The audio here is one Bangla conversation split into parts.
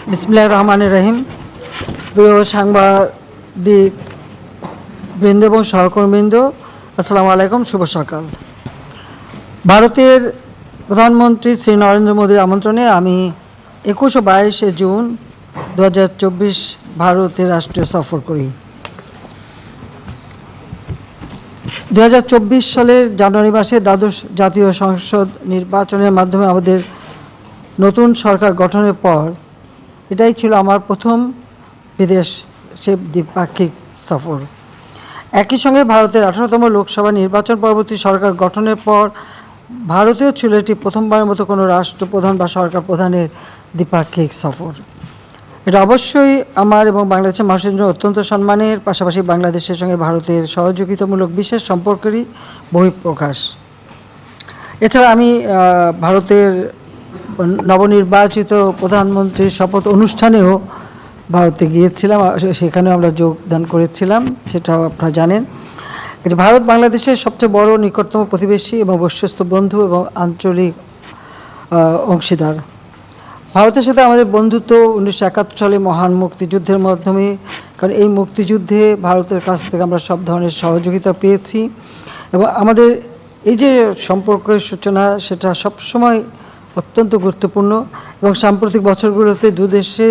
বিসমিল্লাহির রহমানির রহিম। প্রিয় সাংবাদিক বৃন্দ এবং সহকর্মীবৃন্দ, আসসালামু আলাইকুম, শুভ সকাল। ভারতের প্রধানমন্ত্রী শ্রী নরেন্দ্র মোদীর আমন্ত্রণে আমি 21 ও 22 জুন 2024 ভারতের রাষ্ট্রীয় সফর করি। 2024 সালের জানুয়ারি মাসে দ্বাদশ জাতীয় সংসদ নির্বাচনের মাধ্যমে আমাদের নতুন সরকার গঠনের পর এটাই ছিল আমার প্রথম বিদেশে দ্বিপাক্ষিক সফর। একই সঙ্গে ভারতের 18তম লোকসভা নির্বাচন পরবর্তী সরকার গঠনের পর ভারতেও ছিল এটি প্রথমবারের মতো কোনো রাষ্ট্রপ্রধান বা সরকার প্রধানের দ্বিপাক্ষিক সফর। এটা অবশ্যই আমার এবং বাংলাদেশের মানুষের জন্য অত্যন্ত সম্মানের, পাশাপাশি বাংলাদেশের সঙ্গে ভারতের সহযোগিতামূলক বিশেষ সম্পর্কেরই বহিঃপ্রকাশ। এছাড়া আমি ভারতের নবনির্বাচিত প্রধানমন্ত্রীর শপথ অনুষ্ঠানেও ভারতে গিয়েছিলাম, সেখানেও আমরা যোগদান করেছিলাম, সেটাও আপনারা জানেন। ভারত বাংলাদেশের সবচেয়ে বড় নিকটতম প্রতিবেশী এবং বিশ্বস্ত বন্ধু এবং আঞ্চলিক অংশীদার। ভারতের সাথে আমাদের বন্ধুত্ব 1971 সালে মহান মুক্তিযুদ্ধের মাধ্যমে, কারণ এই মুক্তিযুদ্ধে ভারতের কাছ থেকে আমরা সব ধরনের সহযোগিতা পেয়েছি এবং আমাদের এই যে সম্পর্কের সূচনা সেটা সবসময় অত্যন্ত গুরুত্বপূর্ণ এবং সাম্প্রতিক বছরগুলোতে দুদেশে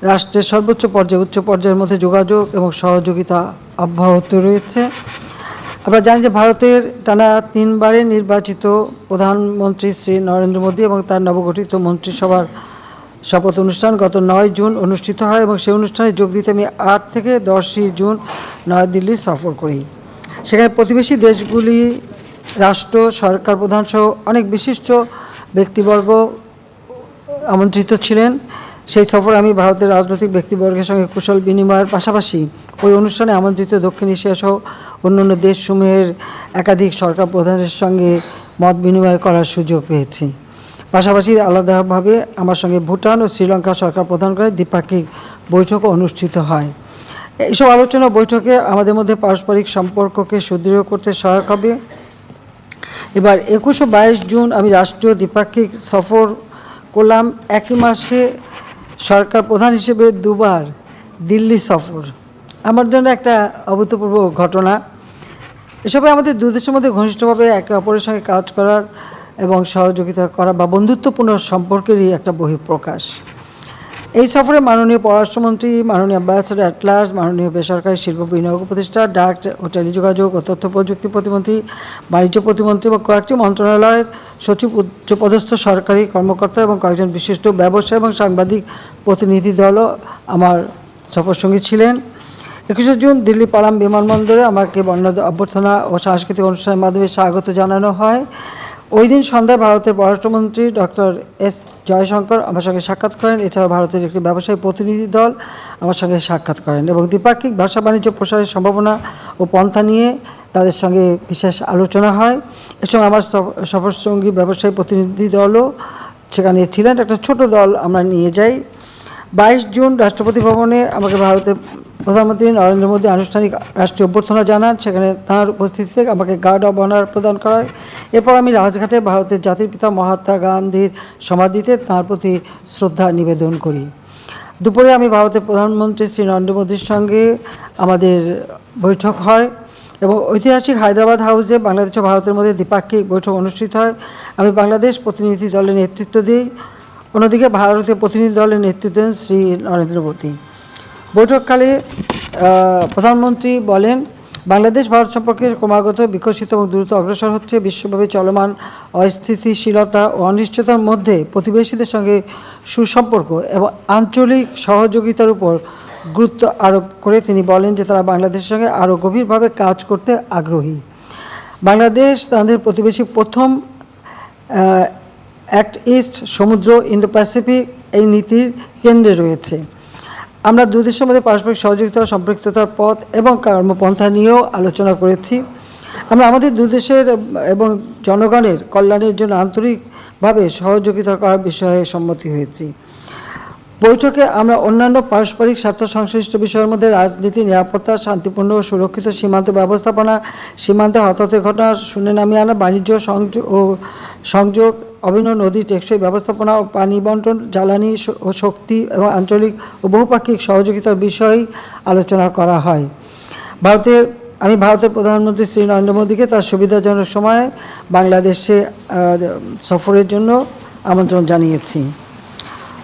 রাষ্ট্রের সর্বোচ্চ পর্যায়ে উচ্চ পর্যায়ের মধ্যে যোগাযোগ এবং সহযোগিতা অব্যাহত রয়েছে। আমরা জানি যে ভারতের টানা 3 বারের নির্বাচিত প্রধানমন্ত্রী শ্রী নরেন্দ্র মোদী এবং তার নবগঠিত মন্ত্রিসভার শপথ অনুষ্ঠান গত 9 জুন অনুষ্ঠিত হয় এবং সেই অনুষ্ঠানে যোগ দিতে আমি 8 থেকে 10 জুন নয়াদিল্লি সফর করি। সেখানে প্রতিবেশী দেশগুলি রাষ্ট্র সরকার প্রধান সহ অনেক বিশিষ্ট ব্যক্তিবর্গ আমন্ত্রিত ছিলেন। সেই সফরে আমি ভারতের রাজনৈতিক ব্যক্তিবর্গের সঙ্গে কুশল বিনিময়ের পাশাপাশি ওই অনুষ্ঠানে আমন্ত্রিত দক্ষিণ এশিয়া সহ অন্যান্য দেশসমূহের একাধিক সরকার প্রধানের সঙ্গে মত বিনিময় করার সুযোগ পেয়েছি। পাশাপাশি আলাদাভাবে আমার সঙ্গে ভুটান ও শ্রীলঙ্কা সরকার প্রধানগণের দ্বিপাক্ষিক বৈঠকও অনুষ্ঠিত হয়। এইসব আলোচনা বৈঠকে আমাদের মধ্যে পারস্পরিক সম্পর্ককে সুদৃঢ় করতে সহায়ক হবে। এবার 21 ও 22 জুন আমি রাষ্ট্রীয় দ্বিপাক্ষিক সফর করলাম। একই মাসে সরকার প্রধান হিসেবে 2 বার দিল্লি সফর আমার জন্য একটা অভূতপূর্ব ঘটনা। এসবে আমাদের দুই দেশের মধ্যে ঘনিষ্ঠভাবে একে অপরের সঙ্গে কাজ করার এবং সহযোগিতা করা বা বন্ধুত্বপূর্ণ সম্পর্কেরই একটা বহিঃপ্রকাশ। এই সফরে মাননীয় পররাষ্ট্রমন্ত্রী, মাননীয় অ্যাম্বাসেডর অ্যাট লার্জ, মাননীয় বেসরকারি শিল্প বিনিয়োগ উপদেষ্টা, ডাক ও টেলিযোগাযোগ ও তথ্য প্রযুক্তি প্রতিমন্ত্রী, বাণিজ্য প্রতিমন্ত্রী এবং কয়েকটি মন্ত্রণালয়ের সচিব, উচ্চপদস্থ সরকারি কর্মকর্তা এবং কয়েকজন বিশিষ্ট ব্যবসায়ী এবং সাংবাদিক প্রতিনিধি দলও আমার সফরসঙ্গী ছিলেন। 21 জুন দিল্লি পালাম বিমানবন্দরে আমাকে বর্ণাঢ্য অভ্যর্থনা ও সাংস্কৃতিক অনুষ্ঠানের মাধ্যমে স্বাগত জানানো হয়। ওই দিন সন্ধ্যায় ভারতের পররাষ্ট্রমন্ত্রী ডক্টর এস জয়শঙ্কর আমার সঙ্গে সাক্ষাৎ করেন। এছাড়া ভারতের একটি ব্যবসায়ী প্রতিনিধি দল আমার সঙ্গে সাক্ষাৎ করেন এবং দ্বিপাক্ষিক ব্যবসা বাণিজ্য প্রসারের সম্ভাবনা ও পন্থা নিয়ে তাদের সঙ্গে বিশেষ আলোচনা হয়। এর সঙ্গে আমার সফরসঙ্গী ব্যবসায়ী প্রতিনিধি দলও সেখানে ছিলেন। একটা ছোট দল আমরা নিয়ে যাই। 22 জুন রাষ্ট্রপতি ভবনে আমাকে ভারতের প্রধানমন্ত্রী নরেন্দ্র মোদী আনুষ্ঠানিক রাষ্ট্রীয় অভ্যর্থনা জানান। সেখানে তাঁর উপস্থিতিতে আমাকে গার্ড অব অনার প্রদান করা হয়। এরপর আমি রাজঘাটে ভারতের জাতির পিতা মহাত্মা গান্ধীর সমাধিতে তাঁর প্রতি শ্রদ্ধা নিবেদন করি। দুপুরে আমি ভারতের প্রধানমন্ত্রী শ্রী নরেন্দ্র মোদীর সঙ্গে আমাদের বৈঠক হয় এবং ঐতিহাসিক হায়দ্রাবাদ হাউসে বাংলাদেশ ও ভারতের মধ্যে দ্বিপাক্ষিক বৈঠক অনুষ্ঠিত হয়। আমি বাংলাদেশ প্রতিনিধি দলের নেতৃত্ব দিই, অন্যদিকে ভারতীয় প্রতিনিধি দলের নেতৃত্ব দেন শ্রী নরেন্দ্র মোদী। বৈঠককালে প্রধানমন্ত্রী বলেন, বাংলাদেশ ভারত সম্পর্কে ক্রমাগত বিকশিত এবং দ্রুত অগ্রসর হচ্ছে। বিশ্বব্যাপী চলমান অস্থিতিশীলতা ও অনিশ্চয়তার মধ্যে প্রতিবেশীদের সঙ্গে সুসম্পর্ক এবং আঞ্চলিক সহযোগিতার উপর গুরুত্ব আরোপ করে তিনি বলেন যে তারা বাংলাদেশের সঙ্গে আরও গভীরভাবে কাজ করতে আগ্রহী। বাংলাদেশ তাদের প্রতিবেশী প্রথম অ্যাক্ট ইস্ট সমুদ্র ইন্দো প্যাসিফিক এই নীতির কেন্দ্রে রয়েছে। আমরা দুই দেশের মধ্যে পারস্পরিক সহযোগিতা, সম্পৃক্ততার পথ এবং কর্মপন্থা নিয়েও আলোচনা করেছি। আমরা আমাদের দুই দেশের এবং জনগণের কল্যাণের জন্য আন্তরিকভাবে সহযোগিতা করার বিষয়ে সম্মতি হয়েছি। বৈঠকে আমরা অন্যান্য পারস্পরিক স্বার্থ সংশ্লিষ্ট বিষয়ের মধ্যে রাজনীতি, নিরাপত্তা, শান্তিপূর্ণ ও সুরক্ষিত সীমান্ত ব্যবস্থাপনা, সীমান্তে হতাহতের ঘটনা শুনে নামিয়ে আনা, বাণিজ্য সংযোগ, অভিন্ন নদী টেকসই ব্যবস্থাপনা ও পানি বন্টন, জ্বালানি ও শক্তি এবং আঞ্চলিক ও বহুপাক্ষিক সহযোগিতার বিষয়ে আলোচনা করা হয়। আমি ভারতের প্রধানমন্ত্রী শ্রী নরেন্দ্র মোদীকে তার সুবিধাজনক সময়ে বাংলাদেশে সফরের জন্য আমন্ত্রণ জানিয়েছি।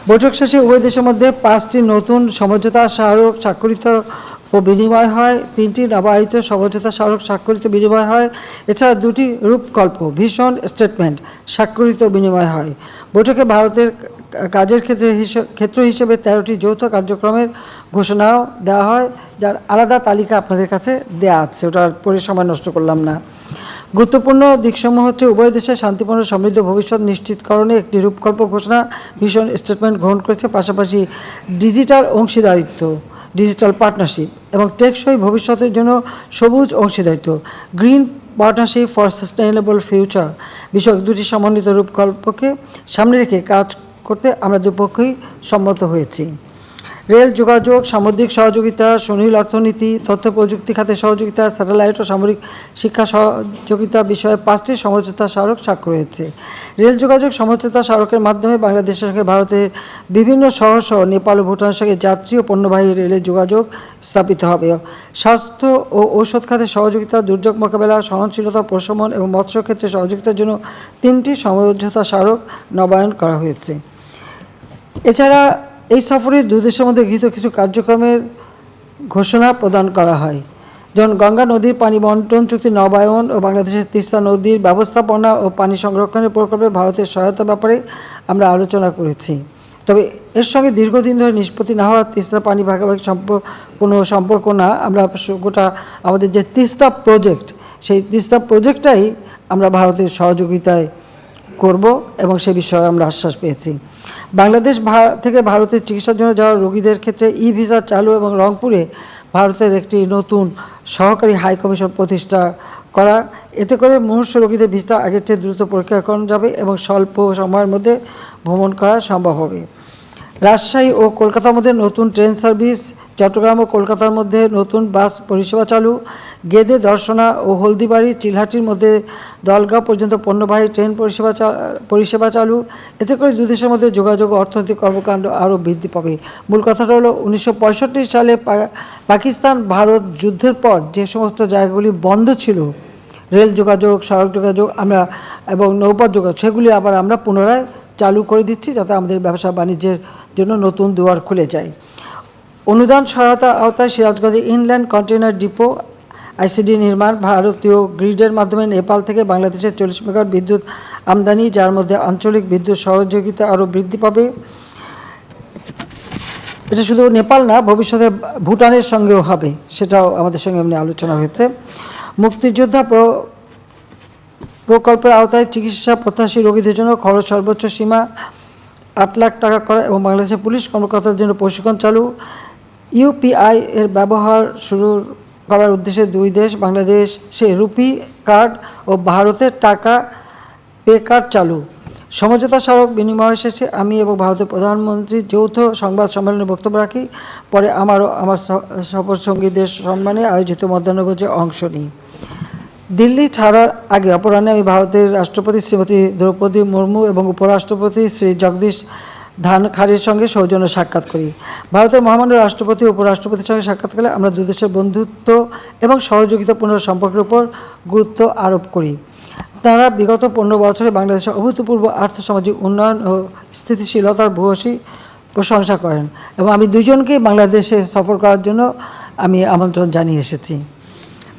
বৈঠক শেষে উভয় দেশের মধ্যে 5টি নতুন সমঝোতা স্মারক স্বাক্ষরিত ও বিনিময় হয়, 3টি নবায়িত সমঝোতা স্মারক স্বাক্ষরিত বিনিময় হয়। এছাড়া 2টি রূপকল্প ভিশন স্টেটমেন্ট স্বাক্ষরিত বিনিময় হয়। বৈঠকে ভারতের কাজের ক্ষেত্র হিসেবে 13টি যৌথ কার্যক্রমের ঘোষণাও দেওয়া হয়, যার আলাদা তালিকা আপনাদের কাছে দেওয়া আছে, ওটা পরে সময় নষ্ট করলাম না। গুরুত্বপূর্ণ দিকসমূহ হচ্ছে উভয় দেশের শান্তিপূর্ণ সমৃদ্ধ ভবিষ্যৎ নিশ্চিতকরণে একটি রূপকল্প ঘোষণা ভিশন স্টেটমেন্ট গ্রহণ করেছে, পাশাপাশি ডিজিটাল অংশীদারিত্ব ডিজিটাল পার্টনারশিপ এবং টেকসই ভবিষ্যতের জন্য সবুজ অংশীদারিত্ব green partnership for sustainable future বিষয়ক 2টি সমন্বিত রূপকল্পকে সামনে রেখে কাজ করতে আমরা দুপক্ষই সম্মত হয়েছি। রেল যোগাযোগ, সামুদ্রিক সহযোগিতা, সুনীল অর্থনীতি, তথ্য প্রযুক্তি খাতে সহযোগিতা, স্যাটেলাইট ও সামরিক শিক্ষা সহযোগিতা বিষয়ে 5টি সমঝোতা স্মারক স্বাক্ষর হয়েছে। রেল যোগাযোগ সমঝোতা স্মারকের মাধ্যমে বাংলাদেশের সঙ্গে ভারতের বিভিন্ন শহর সহ নেপাল ও ভুটানের সঙ্গে যাত্রী ও পণ্যবাহী রেলের যোগাযোগ স্থাপিত হবে। স্বাস্থ্য ও ঔষধ খাতে সহযোগিতা, দুর্যোগ মোকাবেলা, সহনশীলতা প্রশমন এবং মৎস্য ক্ষেত্রে সহযোগিতার জন্য 3টি সমঝোতা স্মারক নবায়ন করা হয়েছে। এছাড়া এই সফরে দুই দেশের মধ্যে গৃহীত কিছু কার্যক্রমের ঘোষণা প্রদান করা হয়, যেমন গঙ্গা নদীর পানি বন্টন চুক্তি নবায়ন ও বাংলাদেশের তিস্তা নদীর ব্যবস্থাপনা ও পানি সংরক্ষণের প্রকল্পে ভারতের সহায়তার ব্যাপারে আমরা আলোচনা করেছি। তবে এর সঙ্গে দীর্ঘদিন ধরে নিষ্পত্তি না হওয়া তিস্তা পানি ভাগাভাগি কোনো সম্পর্ক না, আমরা গোটা আমাদের যে তিস্তা প্রজেক্ট, সেই তিস্তা প্রজেক্টটাই আমরা ভারতের সহযোগিতায় করব এবং সে বিষয়ে আমরা আশ্বাস পেয়েছি। বাংলাদেশ থেকে ভারতের চিকিৎসার জন্য যাওয়া রোগীদের ক্ষেত্রে ভিসা চালু এবং রংপুরে ভারতের একটি নতুন সহকারী হাই কমিশন প্রতিষ্ঠা করা, এতে করে মুমূর্ষু রোগীদের ভিসা আগের চেয়ে দ্রুত পরীক্ষা করানো যাবে এবং স্বল্প সময়ের মধ্যে ভ্রমণ করা সম্ভব হবে। রাজশাহী ও কলকাতার মধ্যে নতুন ট্রেন সার্ভিস, চট্টগ্রাম ও কলকাতার মধ্যে নতুন বাস পরিষেবা চালু, গেদে, দর্শনা ও হলদিবাড়ি, চিলহাটির মধ্যে দলগাঁও পর্যন্ত পণ্যবাহী ট্রেন পরিষেবা চালু। এতে করে দুই দেশের মধ্যে যোগাযোগ ও অর্থনৈতিক কর্মকাণ্ড আরও বৃদ্ধি পাবে। মূল কথাটা হলো 1965 সালে পাকিস্তান ভারত যুদ্ধের পর যে সমস্ত জায়গাগুলি বন্ধ ছিল, রেল যোগাযোগ, সড়ক যোগাযোগ এবং নৌপথ যোগাযোগ, সেগুলি আবার আমরা পুনরায় চালু করে দিচ্ছি, যাতে আমাদের ব্যবসা বাণিজ্যের জন্য নতুন দুয়ার খুলে যায়। অনুদান সহায়তা আওতায় সিরাজগঞ্জে ইনল্যান্ড কন্টেইনার ডিপো আইসিডি নির্মাণ, ভারতীয় গ্রিডের মাধ্যমে নেপাল থেকে বাংলাদেশের 40 মেগাওয়াট বিদ্যুৎ আমদানি, যার মধ্যে আঞ্চলিক বিদ্যুৎ সহযোগিতা আরও বৃদ্ধি পাবে। এটা শুধু নেপাল না, ভবিষ্যতে ভুটানের সঙ্গেও হবে, সেটাও আমাদের সঙ্গে এমনি আলোচনা হয়েছে। মুক্তিযোদ্ধা প্রকল্পের আওতায় চিকিৎসা প্রত্যাশী রোগীদের জন্য খরচ সর্বোচ্চ সীমা 8 লাখ টাকা করা এবং বাংলাদেশের পুলিশ কর্মকর্তাদের জন্য প্রশিক্ষণ চালু। ইউপিআই এর ব্যবহার শুরু করার উদ্দেশ্যে দুই দেশ বাংলাদেশে রুপি কার্ড ও ভারতের টাকা পে কার্ড চালু। সমঝোতা স্মারক বিনিময় শেষে আমি এবং ভারতের প্রধানমন্ত্রী যৌথ সংবাদ সম্মেলনে বক্তব্য রাখি। পরে আমার সফরসঙ্গীদের সম্মানে আয়োজিত মধ্যাহ্নভোজে অংশ নিই। দিল্লি ছাড়ার আগে অপরাহ্নে আমি ভারতের রাষ্ট্রপতি শ্রীমতী দ্রৌপদী মুর্মু এবং উপরাষ্ট্রপতি শ্রী জগদীশ ধানখারের সঙ্গে সৌজন্য সাক্ষাৎ করি। ভারতের মহামান্য রাষ্ট্রপতি ও উপরাষ্ট্রপতির সঙ্গে সাক্ষাৎকালে আমরা দুই দেশের বন্ধুত্ব এবং সহযোগিতাপূর্ণ সম্পর্কের উপর গুরুত্ব আরোপ করি। তারা বিগত 15 বছরে বাংলাদেশের অভূতপূর্ব আর্থসামাজিক উন্নয়ন ও স্থিতিশীলতার ভূয়সী প্রশংসা করেন এবং আমি দুজনকেই বাংলাদেশে সফর করার জন্য আমি আমন্ত্রণ জানিয়ে এসেছি।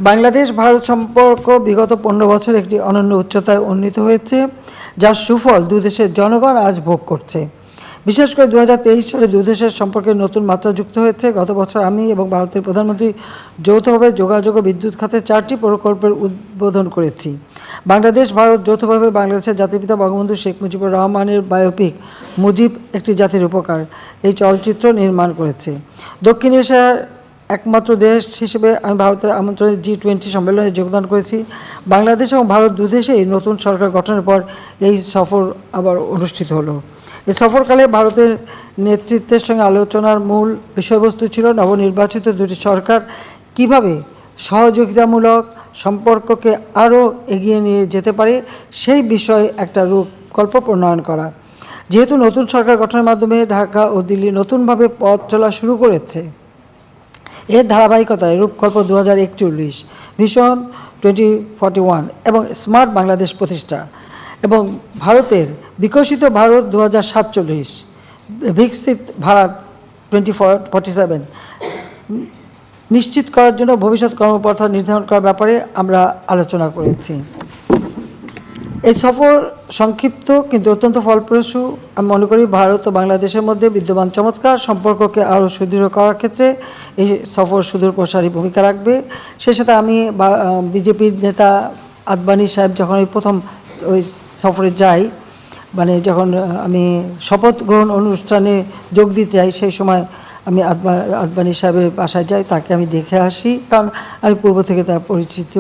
বাংলাদেশ ভারত সম্পর্ক বিগত 15 বছর একটি অনন্য উচ্চতায় উন্নীত হয়েছে, যার সুফল দুই দেশের জনগণ আজ ভোগ করছে। বিশেষ করে 2023 সালে দুই দেশের সম্পর্কে নতুন মাত্রা যুক্ত হয়েছে। গত বছর আমি এবং ভারতের প্রধানমন্ত্রী যৌথভাবে যোগাযোগ ও বিদ্যুৎ খাতে 4টি প্রকল্পের উদ্বোধন করেছি। বাংলাদেশ ভারত যৌথভাবে বাংলাদেশের জাতিপিতা বঙ্গবন্ধু শেখ মুজিবুর রহমানের বায়োপিক মুজিব একটি জাতির উপকার এই চলচ্চিত্র নির্মাণ করেছে। দক্ষিণ এশিয়ার একমাত্র দেশ হিসেবে আমি ভারতের আমন্ত্রণে G20 সম্মেলনে যোগদান করেছি। বাংলাদেশ এবং ভারত দুই দেশেই নতুন সরকার গঠনের পর এই সফর আবার অনুষ্ঠিত হলো। এই সফরকালে ভারতের নেতৃত্বের সঙ্গে আলোচনার মূল বিষয়বস্তু ছিল নবনির্বাচিত দুটি সরকার কিভাবে সহযোগিতামূলক সম্পর্ককে আরও এগিয়ে নিয়ে যেতে পারে সেই বিষয়ে একটা রূপকল্প প্রণয়ন করা। যেহেতু নতুন সরকার গঠনের মাধ্যমে ঢাকা ও দিল্লি নতুনভাবে পথ চলা শুরু করেছে, এর ধারাবাহিকতায় রূপকল্প 2041, ভিশন 2041 এবং স্মার্ট বাংলাদেশ প্রতিষ্ঠা এবং ভারতের বিকশিত ভারত 2047, বিকশিত ভারত 2047 নিশ্চিত করার জন্য ভবিষ্যৎ কর্মপন্থা নির্ধারণ করার ব্যাপারে আমরা আলোচনা করেছি। এই সফর সংক্ষিপ্ত কিন্তু অত্যন্ত ফলপ্রসূ। আমি মনে করি ভারত ও বাংলাদেশের মধ্যে বিদ্যমান চমৎকার সম্পর্ককে আরও সুদৃঢ় করার ক্ষেত্রে এই সফর সুদূর প্রসারী ভূমিকা রাখবে। সেই সাথে আমি বিজেপির নেতা আদবানী সাহেব যখন এই প্রথম ওই সফরে যাই, মানে যখন আমি শপথ গ্রহণ অনুষ্ঠানে যোগ দিতে যাই, সেই সময় আমি আদবানী সাহেবের বাসায় যাই, তাকে আমি দেখে আসি, কারণ আমি পূর্ব থেকে তার পরিচিত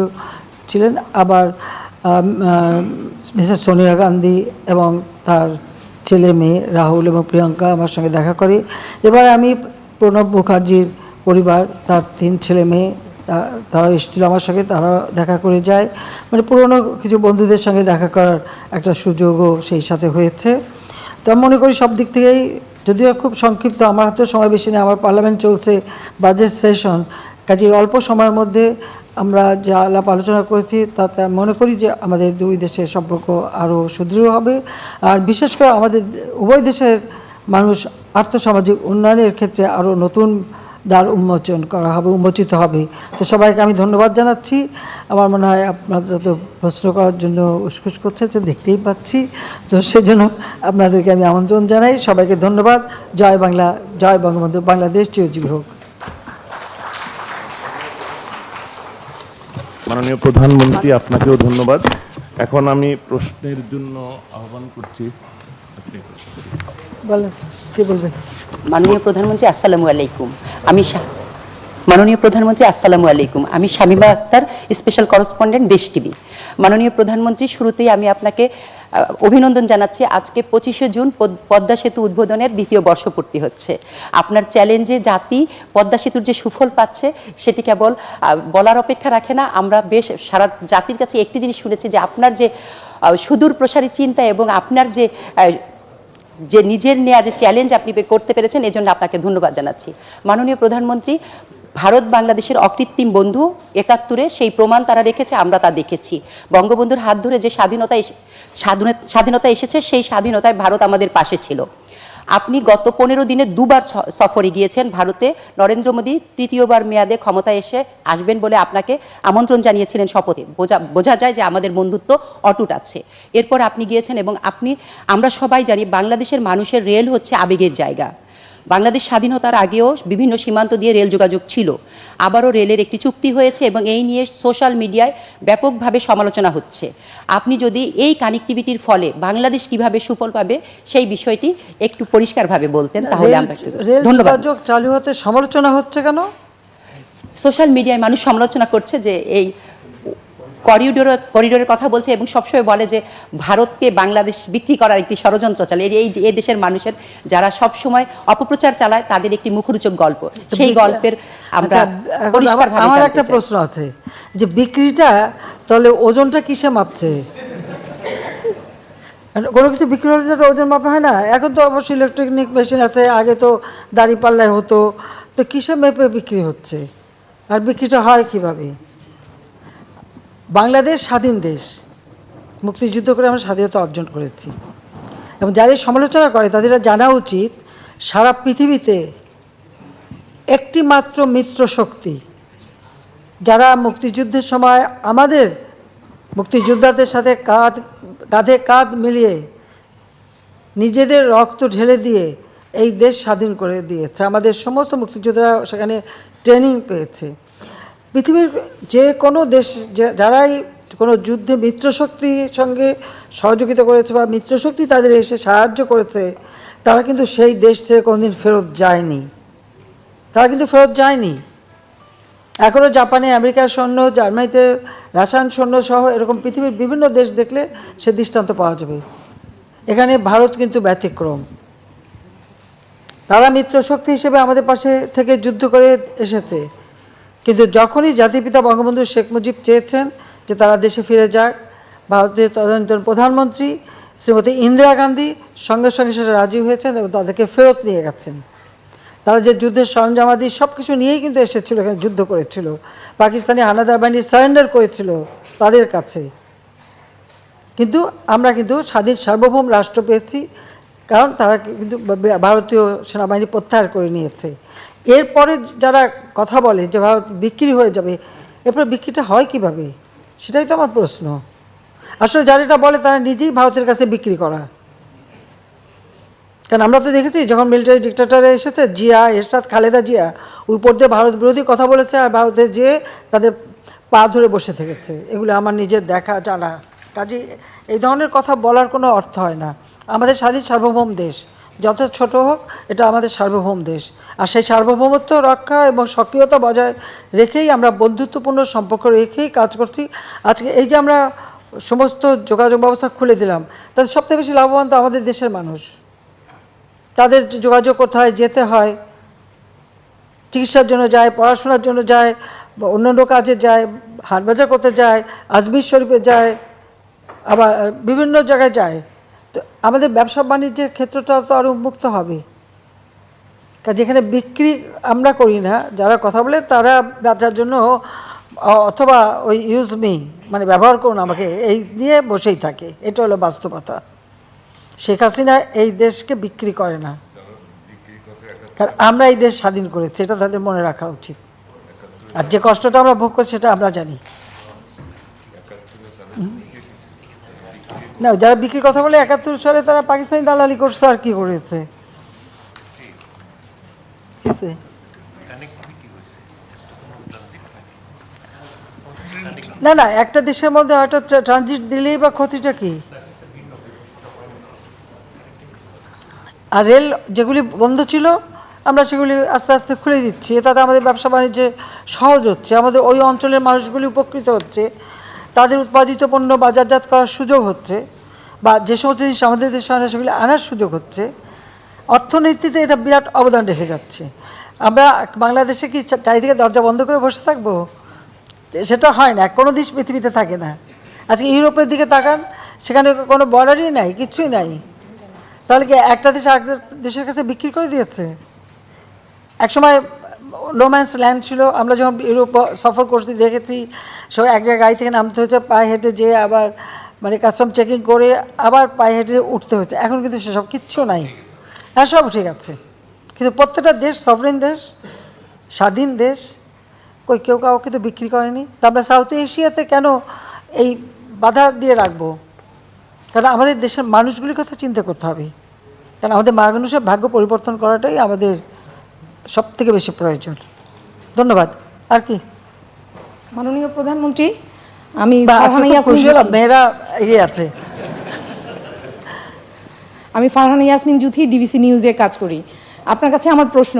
ছিলেন। আবার মিসেস সোনিয়া গান্ধী এবং তার ছেলে মেয়ে রাহুল এবং প্রিয়াঙ্কা আমার সঙ্গে দেখা করে। এবার আমি প্রণব মুখার্জির পরিবার, তার 3 ছেলে মেয়ে, তারা এসেছিল আমার সঙ্গে, তারা দেখা করে যায়। মানে পুরনো কিছু বন্ধুদের সঙ্গে দেখা করার একটা সুযোগও সেই সাথে হয়েছে। তো আমি মনে করি সব দিক থেকেই, যদিও খুব সংক্ষিপ্ত, আমার হাতেও সময় বেশি নেই, আমার পার্লামেন্ট চলছে, বাজেট সেশন, কাজে অল্প সময়ের মধ্যে আমরা যা আলাপ আলোচনা করেছি তাতে মনে করি যে আমাদের দুই দেশের সম্পর্ক আরও সুদৃঢ় হবে। আর বিশেষ করে আমাদের উভয় দেশের মানুষ আর্থসামাজিক উন্নয়নের ক্ষেত্রে আরও নতুন দ্বার উন্মোচিত হবে। তো সবাইকে আমি ধন্যবাদ জানাচ্ছি। আমার মনে হয় আপনাদের তো প্রশ্ন করার জন্য উসখুস করছে, যে দেখতেই পাচ্ছি, তো সেজন্য আপনাদেরকে আমি আমন্ত্রণ জানাই। সবাইকে ধন্যবাদ। জয় বাংলা, জয় বঙ্গবন্ধু, বাংলাদেশ চিরজীবী হোক। মাননীয় প্রধানমন্ত্রী, আপনাকেও ধন্যবাদ। এখন আমি প্রশ্নের জন্য আহ্বান করছি। কি বলবেন? মাননীয় প্রধানমন্ত্রী আসসালামু আলাইকুম। মাননীয় প্রধানমন্ত্রী আসসালামু আলাইকুম। আমি শামিমা আক্তার, স্পেশাল করেসপন্ডেন্ট দেশ টিভি। মাননীয় প্রধানমন্ত্রী, শুরুতেই আমি আপনাকে অভিনন্দন জানাচ্ছি। আজকে 25শে জুন পদ্মা সেতু উদ্বোধনের 2য় বর্ষপূর্তি হচ্ছে। আপনার চ্যালেঞ্জে জাতি পদ্মা সেতুর যে সুফল পাচ্ছে সেটি কেবল বলার অপেক্ষা রাখে না। আমরা বেশ সারা জাতির কাছে একটি জিনিস শুনেছি, যে আপনার যে সুদূর প্রসারী চিন্তা এবং আপনার যে নিজের নেয়া যে চ্যালেঞ্জ আপনি করতে পেরেছেন, এজন্য আপনাকে ধন্যবাদ জানাচ্ছি। মাননীয় প্রধানমন্ত্রী, ভারত বাংলাদেশের অকৃত্রিম বন্ধু 71-এ, সেই প্রমাণ তারা রেখেছে, আমরা তা দেখেছি। বঙ্গবন্ধুর হাত ধরে যে স্বাধীনতা এসেছে, সেই স্বাধীনতায় ভারত আমাদের পাশে ছিল। আপনি গত 15 দিনে 2বার সফরে গিয়েছেন ভারতে। নরেন্দ্র মোদী 3য়বার মেয়াদে ক্ষমতায় আসবেন বলে আপনাকে আমন্ত্রণ জানিয়েছিলেন শপথে। বোঝা যায় যে আমাদের বন্ধুত্ব অটুট আছে। এরপর আপনি গিয়েছেন এবং আমরা সবাই জানি বাংলাদেশের মানুষের রেল হচ্ছে আবেগের জায়গা। বাংলাদেশ স্বাধীনতার আগেও বিভিন্ন সীমান্ত দিয়ে রেল যোগাযোগ ছিল, আবারও রেলের একটি চুক্তি হয়েছে এবং এই নিয়ে সোশ্যাল মিডিয়ায় ব্যাপকভাবে সমালোচনা হচ্ছে। আপনি যদি এই কানেক্টিভিটির ফলে বাংলাদেশ কিভাবে সুফল পাবে সেই বিষয়টি একটু পরিষ্কারভাবে বলতেন, তাহলে আমরা রেল যোগাযোগ চালু হতে সমালোচনা হচ্ছে কেন? সোশ্যাল মিডিয়ায় মানুষ সমালোচনা করছে যে এই করিডোরের কথা বলছে এবং সবসময় বলে যে ভারতকে বাংলাদেশ বিক্রি করার একটি ষড়যন্ত্র চালায়। এই দেশের মানুষের যারা সবসময় অপপ্রচার চালায় তাদের একটি মুখরোচক গল্প, সেই গল্পের আমরা পরিষ্কারভাবে। আমার একটা প্রশ্ন আছে, যে বিক্রিটা তাহলে ওজনটা কিসে মাপছে? কোনো কিছু বিক্রি হলে যেটা ওজন মাপা হয় না। এখন তো অবশ্যই ইলেকট্রনিক মেশিন আছে, আগে তো দাড়ি পাল্লায় হতো, তো কিসে মেপে বিক্রি হচ্ছে আর বিক্রিটা হয় কিভাবে? বাংলাদেশ স্বাধীন দেশ, মুক্তিযুদ্ধ করে আমরা স্বাধীনতা অর্জন করেছি, এবং যারা সমালোচনা করে তাদের জানা উচিত সারা পৃথিবীতে একটি মাত্র মিত্র শক্তি যারা মুক্তিযুদ্ধের সময় আমাদের মুক্তিযোদ্ধাদের সাথে কাঁধে কাঁধ মিলিয়ে নিজেদের রক্ত ঢেলে দিয়ে এই দেশ স্বাধীন করে দিয়েছে। আমাদের সমস্ত মুক্তিযোদ্ধারা সেখানে ট্রেনিং পেয়েছে। পৃথিবীর যে কোনো দেশ যারাই কোনো যুদ্ধে মিত্রশক্তির সঙ্গে সহযোগিতা করেছে বা মিত্রশক্তি তাদের এসে সাহায্য করেছে, তারা কিন্তু সেই দেশ থেকে কোনোদিন ফেরত যায়নি। এখনও জাপানে আমেরিকার সৈন্য, জার্মানিতে রাশিয়ান সৈন্য সহ এরকম পৃথিবীর বিভিন্ন দেশ দেখলে সে দৃষ্টান্ত পাওয়া যাবে। এখানে ভারত কিন্তু ব্যতিক্রম। তারা মিত্র শক্তি হিসেবে আমাদের পাশে থেকে যুদ্ধ করে এসেছে, কিন্তু যখনই জাতিপিতা বঙ্গবন্ধু শেখ মুজিব চেয়েছেন যে তারা দেশে ফিরে যাক, ভারতের তদানীন্তন প্রধানমন্ত্রী শ্রীমতী ইন্দিরা গান্ধী সঙ্গে সঙ্গে সেটা রাজি হয়েছেন এবং তাদেরকে ফেরত নিয়ে গেছেন। তারা যে যুদ্ধের সরঞ্জামাদি সব কিছু নিয়েই কিন্তু এসেছিল, এখানে যুদ্ধ করেছিল। পাকিস্তানি হানাদার বাহিনী সারেন্ডার করেছিল তাদের কাছে, কিন্তু আমরা কিন্তু স্বাধীন সার্বভৌম রাষ্ট্র পেয়েছি, কারণ তারা কিন্তু ভারতীয় সেনাবাহিনী প্রত্যাহার করে নিয়েছে। এরপরে যারা কথা বলে যে ভারত বিক্রি হয়ে যাবে, এরপরে বিক্রিটা হয় কিভাবে, সেটাই তো আমার প্রশ্ন। আসলে যারা এটা বলে তারা নিজেই ভারতের কাছে বিক্রি করা। কারণ আমরা তো দেখেছি যখন মিলিটারি ডিক্টেটর এসেছে, জিয়া, এরশাদ, খালেদা জিয়া উপর দিয়ে ভারত বিরোধী কথা বলেছে আর ভারতে যেয়ে তাদের পা ধরে বসে থেকেছে। এগুলো আমার নিজের দেখা জানা। কাজে এই ধরনের কথা বলার কোনো অর্থ হয় না। আমাদের স্বাধীন সার্বভৌম দেশ, যত ছোট হোক, এটা আমাদের সার্বভৌম দেশ। আর সেই সার্বভৌমত্ব রক্ষা এবং সক্রিয়তা বজায় রেখেই আমরা বন্ধুত্বপূর্ণ সম্পর্ক রেখেই কাজ করছি। আজকে এই যে আমরা সমস্ত যোগাযোগ ব্যবস্থা খুলে দিলাম, তাদের সবথেকে বেশি লাভবান তো আমাদের দেশের মানুষ। তাদের যোগাযোগ করতে হয়, যেতে হয়, চিকিৎসার জন্য যায়, পড়াশোনার জন্য যায়, বা অন্যান্য কাজে যায়, হাটবাজার করতে যায়, আজমির শরীফে যায়, আবার বিভিন্ন জায়গায় যায়। তো আমাদের ব্যবসা বাণিজ্যের ক্ষেত্রটা তো আরও উন্মুক্ত হবে। কারণ যেখানে বিক্রি আমরা করি না, যারা কথা বলে তারা বেচার জন্য অথবা ওই ইউজ মি, মানে ব্যবহার করুন আমাকে, এই নিয়ে বসেই থাকে। এটা হলো বাস্তবতা। শেখ হাসিনা এই দেশকে বিক্রি করে না, কারণ আমরা এই দেশ স্বাধীন করেছি, এটা তাদের মনে রাখা উচিত। আর যে কষ্টটা আমরা ভোগ করছি সেটা আমরা জানি না। যারা বিক্রির কথা বলে ৭১ সালে তারা পাকিস্তানি দালালি করছে, আর কি করেছে? না না, একটা দেশের মধ্যে হয়তো ট্রানজিট দিলেই বা ক্ষতিটা কি? আর রেল যেগুলি বন্ধ ছিল আমরা সেগুলি আস্তে আস্তে খুলে দিচ্ছি। এটাতে আমাদের ব্যবসা বাণিজ্যে সহজ হচ্ছে, আমাদের ওই অঞ্চলের মানুষগুলি উপকৃত হচ্ছে, তাদের উৎপাদিত পণ্য বাজারজাত করার সুযোগ হচ্ছে, বা যে সমস্ত জিনিস আমাদের দেশে আনা সেগুলি আনার সুযোগ হচ্ছে। অর্থনীতিতে এটা বিরাট অবদান রেখে যাচ্ছে। আমরা বাংলাদেশে কি চারিদিকে দরজা বন্ধ করে বসে থাকবো? সেটা হয় না, কোনো দেশ পৃথিবীতে থাকে না। আজকে ইউরোপের দিকে তাকান, সেখানে কোনো বর্ডারই নাই, কিছুই নাই। তাহলে কি একটা দেশ আরেকটা দেশের কাছে বিক্রি করে দিয়েছে? একসময় রোম্যান্স ল্যান্ড ছিল, আমরা যখন ইউরোপ সফর করতে দেখেছি, সব এক জায়গায় গাড়ি থেকে নামতে হয়েছে, পায়ে হেঁটে যেয়ে আবার মানে কাস্টম চেকিং করে আবার পায়ে হেঁটে উঠতে হচ্ছে। এখন কিন্তু সেসব কিচ্ছু নাই। হ্যাঁ, সব ঠিক আছে, কিন্তু প্রত্যেকটা দেশ সভরেন দেশ, স্বাধীন দেশ, কেউ কাউকে তো বিক্রি করেনি। তা আমরা সাউথ এশিয়াতে কেন এই বাধা দিয়ে রাখবো? কারণ আমাদের দেশের মানুষগুলির কথা চিন্তা করতে হবে, কারণ আমাদের মানুষের ভাগ্য পরিবর্তন করাটাই আমাদের সব থেকে বেশি প্রয়োজন। ধন্যবাদ। আর কি? মাননীয় প্রধানমন্ত্রী, আমি মেয়েরা এগিয়ে আছে। আমি ফারহানা ইয়াসমিন জুথি, ডিবিসি নিউজে কাজ করি। আপনার কাছে আমার প্রশ্ন,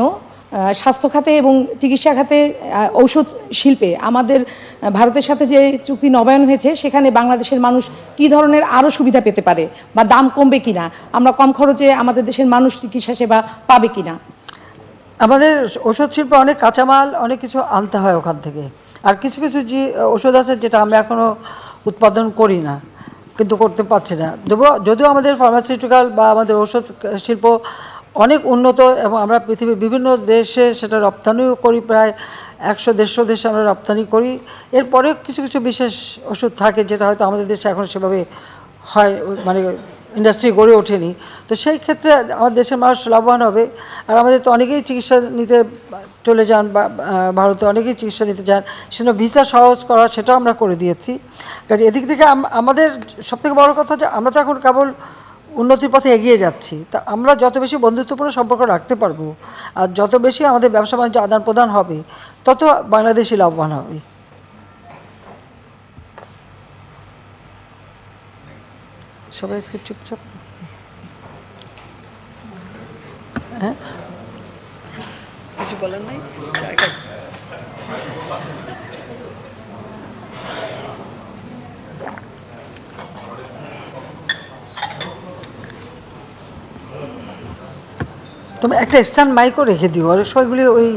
স্বাস্থ্য খাতে এবং চিকিৎসা খাতে, ঔষধ শিল্পে আমাদের ভারতের সাথে যে চুক্তি নবায়ন হয়েছে, সেখানে বাংলাদেশের মানুষ কি ধরনের আরও সুবিধা পেতে পারে, বা দাম কমবে কিনা, আমরা কম খরচে আমাদের দেশের মানুষ চিকিৎসা সেবা পাবে কিনা? আমাদের ওষুধ শিল্পে অনেক কাঁচামাল, অনেক কিছু আনতে হয় ওখান থেকে। আর কিছু কিছু যে ওষুধ আছে যেটা আমরা এখনও উৎপাদন করি না, কিন্তু করতে পারছি না। যদিও আমাদের ফার্মাসিউটিক্যাল বা আমাদের ওষুধ শিল্প অনেক উন্নত, এবং আমরা পৃথিবীর বিভিন্ন দেশে সেটা রপ্তানিও করি, প্রায় ১০০-১৫০ দেশে আমরা রপ্তানি করি। এরপরে কিছু কিছু বিশেষ ওষুধ থাকে যেটা হয়তো আমাদের দেশে এখন সেভাবে হয়, মানে ইন্ডাস্ট্রি গড়ে ওঠেনি। তো সেই ক্ষেত্রে আমাদের দেশের মানুষ লাভবান হবে। আর আমাদের তো অনেকেই চিকিৎসা নিতে চলে যান, বা ভারতে অনেকেই চিকিৎসা নিতে যান, সেজন্য ভিসা সহজ করা সেটাও আমরা করে দিয়েছি। কাজে এদিক থেকে আমাদের সবথেকে বড় কথা যে আমরা তো এখন কেবল উন্নতির পথে এগিয়ে যাচ্ছি। তা আমরা যত বেশি বন্ধুত্বপূর্ণ সম্পর্ক রাখতে পারবো, আর যত বেশি আমাদের ব্যবসা বাণিজ্য আদান প্রদান হবে, তত বাংলাদেশি লাভবান হবে। সবাই আজকে চুপচাপ। হ্যাঁ, কিছু বলার নাই। তবে একটা স্ট্যান্ড মাইকও রেখে দিও, আর সবগুলি ওই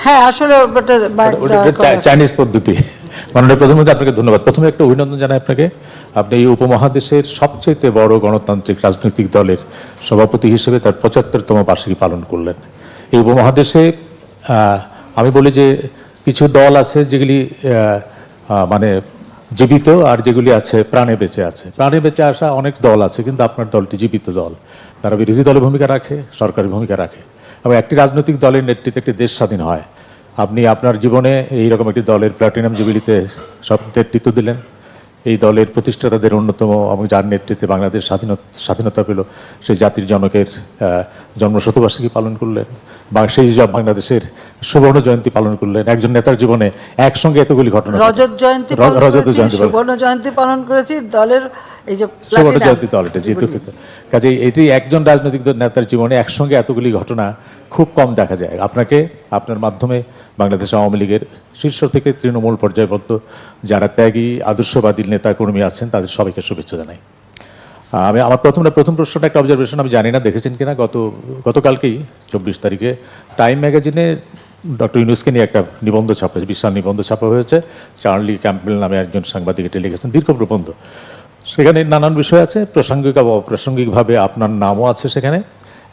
হ্যাঁ আসলে চাইনিজ পদ্ধতি। মাননীয় প্রধানমন্ত্রী, আপনাকে ধন্যবাদ। প্রথমে একটা অভিনন্দন জানাই আপনাকে। আপনি এই উপমহাদেশের সবচেয়ে বড় গণতান্ত্রিক রাজনৈতিক দলের সভাপতি হিসেবে তার 75তম বার্ষিকী পালন করলেন। এই উপমহাদেশে আমি বলি যে কিছু দল আছে যেগুলি মানে জীবিত, আর যেগুলি আছে প্রাণে বেঁচে আছে। প্রাণে বেঁচে আসা অনেক দল আছে, কিন্তু আপনার দলটি জীবিত দল। তারা বিরোধী দলের ভূমিকা রাখে, সরকারি ভূমিকা রাখে, এবং একটি রাজনৈতিক দলের নেতৃত্বে একটি দেশ স্বাধীন হয়। আপনি আপনার জীবনে এইরকম একটি দলের প্ল্যাটিনাম জুবিলিতে সব নেতৃত্ব দিলেন। এই দলের প্রতিষ্ঠাতাদের অন্যতম, এবং যার নেতৃত্বে বাংলাদেশ স্বাধীনতা পেল, সেই জাতির জনকের জন্মশতবার্ষিকী পালন করলেন, বা সেই বাংলাদেশের সুবর্ণ জয়ন্তী পালন করলেন। একজন নেতার জীবনে একসঙ্গে এতগুলি ঘটনা। রজত জয়ন্তী, সুবর্ণ জয়ন্তী পালন করেছি, দলের এই যে সুবর্ণ জয়ন্তী দলটা যেহেতু, কাজেই এটি একজন রাজনৈতিক নেতার জীবনে একসঙ্গে এতগুলি ঘটনা খুব কম দেখা যায়। আপনাকে আপনার মাধ্যমে বাংলাদেশ আওয়ামী লীগের শীর্ষ থেকে তৃণমূল পর্যায়বদ্ধ যারা ত্যাগী আদর্শবাদী নেতা কর্মী আছেন, তাদের সবাইকে শুভেচ্ছা জানাই। আমি আমার প্রথম প্রশ্নটা একটা অবজারভেশন, আমি জানি না দেখেছেন কিনা, গতকালকেই 24 তারিখে টাইম ম্যাগাজিনে ডক্টর ইউনূসকে নিয়ে একটা নিবন্ধ ছাপা হয়েছে, বিশাল নিবন্ধ ছাপা হয়েছে। চার্লি ক্যাম্পবেল নামে একজন সাংবাদিক এটা লিখেছেন, দীর্ঘ প্রবন্ধ। সেখানে নানান বিষয় আছে, প্রাসঙ্গিক এবং অপ্রাসঙ্গিকভাবে আপনার নামও আছে সেখানে।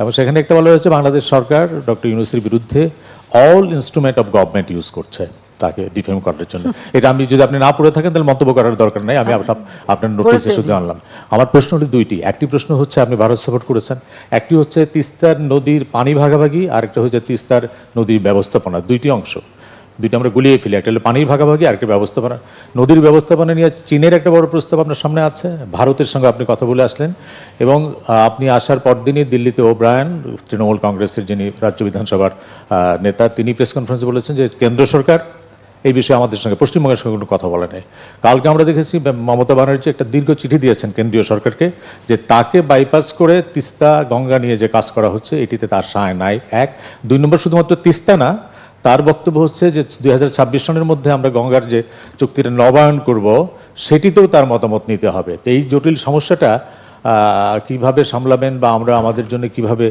এবং সেখানে একটা বলা হয়েছে বাংলাদেশ সরকার ডক্টর ইউনূসের বিরুদ্ধে all instrument of government use করছে তাকে ডিফেম করার জন্য। এটা আমি যদি আপনি না পড়ে থাকেন তাহলে মন্তব্য করার দরকার নাই, আমি আপনার নোটিশে শুধু আনলাম। আমার প্রশ্ন হলো দুইটি। একটি প্রশ্ন হচ্ছে আপনি ভারত সাপোর্ট করেছেন, একটি হচ্ছে তিস্তার নদীর পানি ভাগাভাগি, আর একটা হচ্ছে তিস্তার নদীর ব্যবস্থাপনা। দুইটি অংশ, দুইটা আমরা গুলিয়ে ফেলি। একটা হলো পানির ভাগাভাগি, আর একটা ব্যবস্থাপনা। নদীর ব্যবস্থাপনা নিয়ে চীনের একটা বড় প্রস্তাব আপনার সামনে আছে, ভারতের সঙ্গে আপনি কথা বলে আসলেন, এবং আপনি আসার পরদিনই দিল্লিতে ওব্রায়ান, তৃণমূল কংগ্রেসের যিনি রাজ্য বিধানসভার নেতা, তিনি প্রেস কনফারেন্সে বলেছেন যে কেন্দ্র সরকার এই বিষয়ে আমাদের সঙ্গে, পশ্চিমবঙ্গের সঙ্গে কোনো কথা বলে নেই। কালকে আমরা দেখেছি মমতা ব্যানার্জি একটা দীর্ঘ চিঠি দিয়েছেন কেন্দ্রীয় সরকারকে, যে তাকে বাইপাস করে তিস্তা গঙ্গা নিয়ে যে কাজ করা হচ্ছে এটিতে তার সায় নাই। এক, দুই নম্বর, শুধুমাত্র তিস্তা না, তার বক্তব্য হচ্ছে যে 2026 সনের মধ্যে আমরা গঙ্গার যে চুক্তিটা নবায়ন করব সেটিতেও তার মতামত নিতে হবে। তো এই জটিল সমস্যাটা কিভাবে সামলাবেন, বা আমরা আমাদের জন্য কিভাবে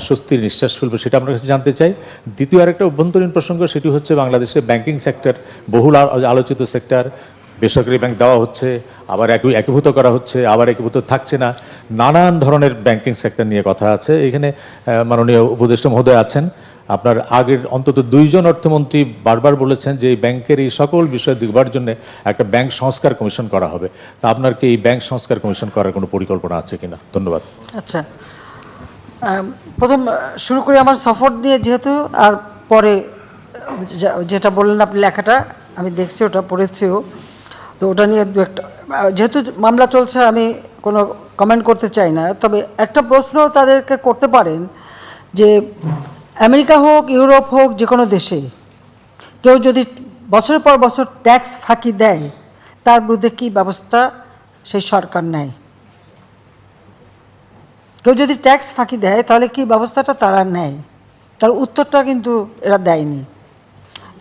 স্বস্তির নিঃশ্বাস ফেলবো, সেটা আপনার কাছে জানতে চাই। দ্বিতীয় আরেকটা অভ্যন্তরীণ প্রসঙ্গ, সেটি হচ্ছে বাংলাদেশের ব্যাংকিং সেক্টর, বহুল আলোচিত সেক্টর। বেসরকারি ব্যাংক দেওয়া হচ্ছে, আবার একীভূত করা হচ্ছে, আবার একীভূত থাকছে না, নানান ধরনের ব্যাংকিং সেক্টর নিয়ে কথা আছে। এখানে মাননীয় উপদেষ্টা মহোদয় আছেন, আপনার আগের অন্তত 2 জন অর্থমন্ত্রী বারবার বলেছেন যে এই ব্যাংকের এই সকল বিষয় দেখবার জন্য একটা ব্যাংক সংস্কার কমিশন করা হবে। তা আপনার কি এই ব্যাংক সংস্কার কমিশন করার কোনো পরিকল্পনা আছে কিনা? ধন্যবাদ। আচ্ছা, প্রথম শুরু করি আমার সফর নিয়ে, যেহেতু আর পরে যেটা বললেন আপনি লেখাটা আমি দেখছি, ওটা পড়েছিও, তো ওটা নিয়ে দু একটা, যেহেতু মামলা চলছে আমি কোনো কমেন্ট করতে চাই না। তবে একটা প্রশ্ন তাদেরকে করতে পারেন যে আমেরিকা হোক, ইউরোপ হোক, যে কোনো দেশে কেউ যদি বছরের পর বছর ট্যাক্স ফাঁকি দেয়, তার বিরুদ্ধে কী ব্যবস্থা সেই সরকার নেয়? কেউ যদি ট্যাক্স ফাঁকি দেয় তাহলে কি ব্যবস্থাটা তারা নেয়? তার উত্তরটা কিন্তু এরা দেয়নি।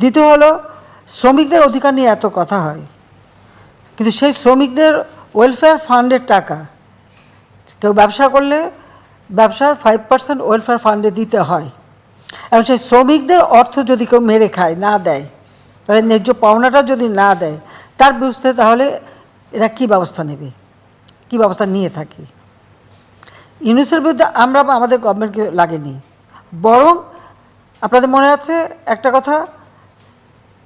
দ্বিতীয় হলো, শ্রমিকদের অধিকার নিয়ে এত কথা হয়, কিন্তু সেই শ্রমিকদের ওয়েলফেয়ার ফান্ডের টাকা কেউ ব্যবসা করলে ব্যবসার 5% ওয়েলফেয়ার ফান্ডে দিতে হয়, এবং সেই শ্রমিকদের অর্থ যদি কেউ মেরে খায়, না দেয়, তাহলে ন্যায্য পাওনাটা যদি না দেয় তার বিরুদ্ধে, তাহলে এরা কী ব্যবস্থা নেবে, কী ব্যবস্থা নিয়ে থাকে? ইউনূসের বিরুদ্ধে আমরা বা আমাদের গভর্নমেন্টকে লাগেনি, বরং আপনাদের মনে আছে একটা কথা,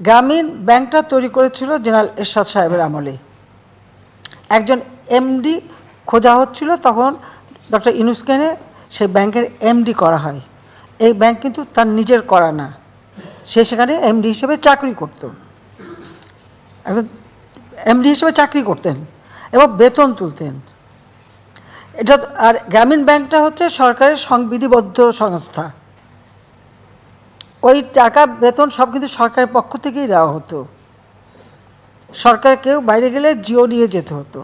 গ্রামীণ ব্যাংকটা তৈরি করেছিল জেনারেল এরশাদ সাহেবের আমলে। একজন এমডি খোঁজা হচ্ছিল, তখন ডক্টর ইউনূসকে সেই ব্যাংকের এমডি করা হয়। এই ব্যাংক কিন্তু তার নিজের করা না, সে সেখানে এমডি হিসেবে চাকরি করত, একজন এমডি হিসেবে চাকরি করতেন এবং বেতন তুলতেন। এটা, আর গ্রামীণ ব্যাংকটা হচ্ছে সরকারের সংবিধিবদ্ধ সংস্থা, ওই টাকা বেতন সব কিন্তু সরকারের পক্ষ থেকেই দেওয়া হতো। সরকার কেউ বাইরে গেলে জিও নিয়ে যেতে হতো।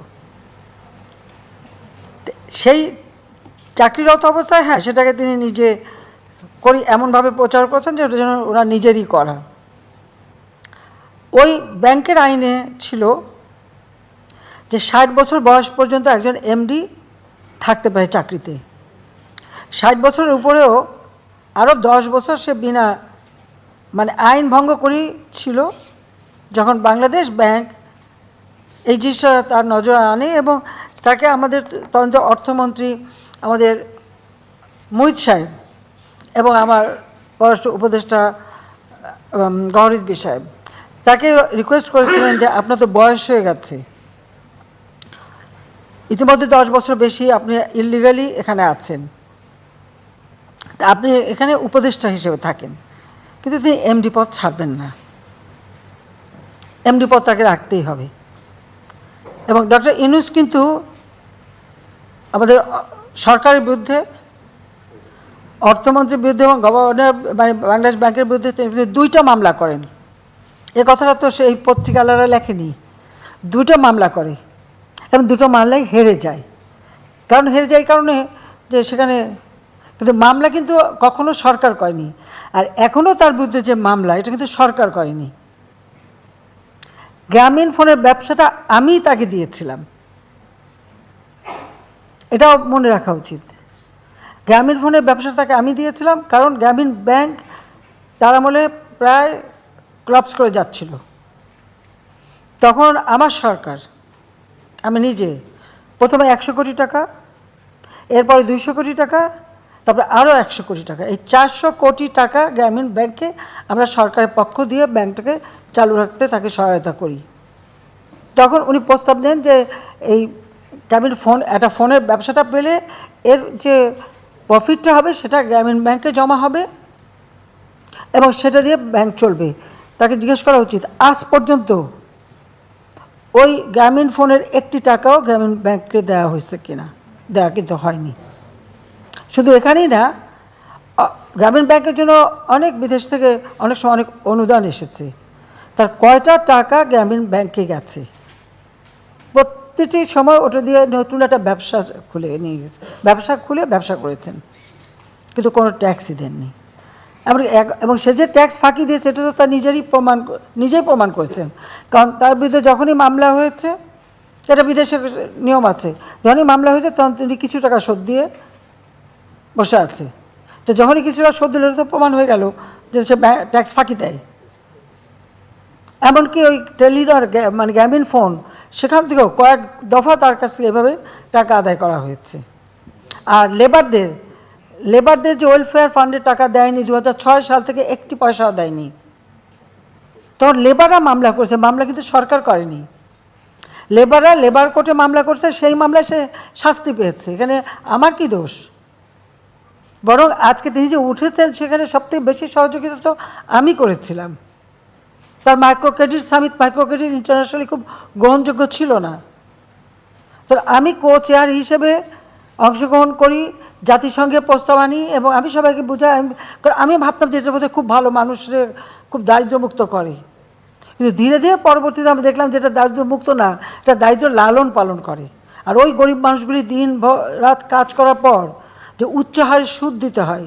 সেই চাকরিরত অবস্থায় হ্যাঁ সেটাকে তিনি নিজে করি এমনভাবে প্রচার করছেন যে ওটা যেন ওরা নিজেরই করা। ওই ব্যাংকের আইনে ছিল যে 60 বছর বয়স পর্যন্ত একজন এমডি থাকতে পারে চাকরিতে, 60 বছরের উপরেও আরও 10 বছর সে বিনা মানে আইন ভঙ্গ করেই ছিল। যখন বাংলাদেশ ব্যাংক এই জিনিসটা তার নজরে আনে এবং তাকে আমাদের তদন্ত অর্থমন্ত্রী আমাদের মুহিত সাহেব এবং আমার পররাষ্ট্র উপদেষ্টা গওহর রিজভী সাহেব তাকে রিকোয়েস্ট করেছিলেন যে আপনার তো বয়স হয়ে গেছে, ইতিমধ্যে 10 বছর বেশি আপনি ইলিগালি এখানে আছেন, তা আপনি এখানে উপদেষ্টা হিসেবে থাকেন, কিন্তু তিনি এমডি পদ ছাড়বেন না, এমডি পদ তাকে রাখতেই হবে। এবং ডক্টর ইউনূস কিন্তু আমাদের সরকারের বিরুদ্ধে, অর্থমন্ত্রীর বিরুদ্ধে এবং গভর্নর মানে বাংলাদেশ ব্যাংকের বিরুদ্ধে তিনি 2টা মামলা করেন। এ কথাটা তো সেই পত্রিকালারা লেখেনি, 2টা মামলা করে এবং 2টো মামলায় হেরে যায়। কারণ হেরে যায় এই কারণে যে সেখানে কিন্তু মামলা কিন্তু কখনো সরকার করেনি, আর এখনও তার বিরুদ্ধে যে মামলা এটা কিন্তু সরকার করেনি। গ্রামীণ ফোনের ব্যবসাটা আমি তাকে দিয়েছিলাম, এটাও মনে রাখা উচিত। গ্রামীণ ফোনের ব্যবসা তাকে আমি দিয়েছিলাম, কারণ গ্রামীণ ব্যাংক তার আমলে প্রায় ক্লাপস করে যাচ্ছিল। তখন আমার সরকার, আমি নিজে প্রথমে 100 কোটি টাকা, এরপরে 200 কোটি টাকা, তারপরে আরও 100 কোটি টাকা, এই 400 কোটি টাকা গ্রামীণ ব্যাংকে আমরা সরকারের পক্ষ দিয়ে ব্যাংকটাকে চালু রাখতে তাকে সহায়তা করি। তখন উনি প্রস্তাব দেন যে এই গ্রামীণ ফোন একটা ফোনের ব্যবসাটা পেলে এর যে প্রফিটটা হবে সেটা গ্রামীণ ব্যাংকে জমা হবে এবং সেটা দিয়ে ব্যাংক চলবে। তাকে জিজ্ঞেস করা উচিত আজ পর্যন্ত ওই গ্রামীণ ফোনের 1টি টাকাও গ্রামীণ ব্যাংককে দেওয়া হয়েছে কিনা, দেওয়া কিন্তু হয়নি। শুধু এখানেই না, গ্রামীণ ব্যাংকের জন্য অনেক বিদেশ থেকে অনেক সময় অনেক অনুদান এসেছে, তার কয়টা টাকা গ্রামীণ ব্যাংকে গেছে, প্রতিটি সময় ওটা দিয়ে নতুন একটা ব্যবসা খুলে নিয়ে গেছে, ব্যবসা খুলে ব্যবসা করেছেন, কিন্তু কোনো ট্যাক্সই দেননি। এবং সে যে ট্যাক্স ফাঁকি দিয়েছে এটা তো তার নিজেই প্রমাণ করেছেন, কারণ তার বিরুদ্ধে যখনই মামলা হয়েছে, এটা বিদেশের নিয়ম আছে, যখনই মামলা হয়েছে তখন তিনি কিছু টাকা শোধ দিয়ে বসে আছে। তো যখনই কিছু টাকা শোধ দিল তো প্রমাণ হয়ে গেল যে সে ট্যাক্স ফাঁকি দেয়। এমনকি ওই টেলিডর মানে গ্রামীণ ফোন সেখান থেকেও কয়েক দফা তার কাছ থেকে এভাবে টাকা আদায় করা হয়েছে। আর লেবারদের যে ওয়েলফেয়ার ফান্ডের টাকা দেয়নি 2006 সাল থেকে 1টি পয়সাও দেয়নি। তখন লেবাররা মামলা করছে, মামলা কিন্তু সরকার করেনি, লেবাররা লেবার কোর্টে মামলা করছে, সেই মামলায় সে শাস্তি পেয়েছে। এখানে আমার কি দোষ? বরং আজকে তিনি যে উঠেছেন সেখানে সবথেকে বেশি সহযোগিতা তো আমি করেছিলাম। তার micro credit summit, micro credit internationally খুব গ্রহণযোগ্য ছিল না, তো আমি কো চেয়ার হিসেবে অংশগ্রহণ করি, জাতিসংঘে প্রস্তাব আনি এবং আমি সবাইকে বুঝাই। কারণ আমি ভাবতাম যে এটার মধ্যে খুব ভালো, মানুষের খুব দারিদ্র্যমুক্ত করে, কিন্তু ধীরে ধীরে পরবর্তীতে আমি দেখলাম যে এটা দারিদ্র্যমুক্ত না, এটা দারিদ্র লালন পালন করে। আর ওই গরিব মানুষগুলি দিন রাত কাজ করার পর যে উচ্চ হারে সুদ দিতে হয়,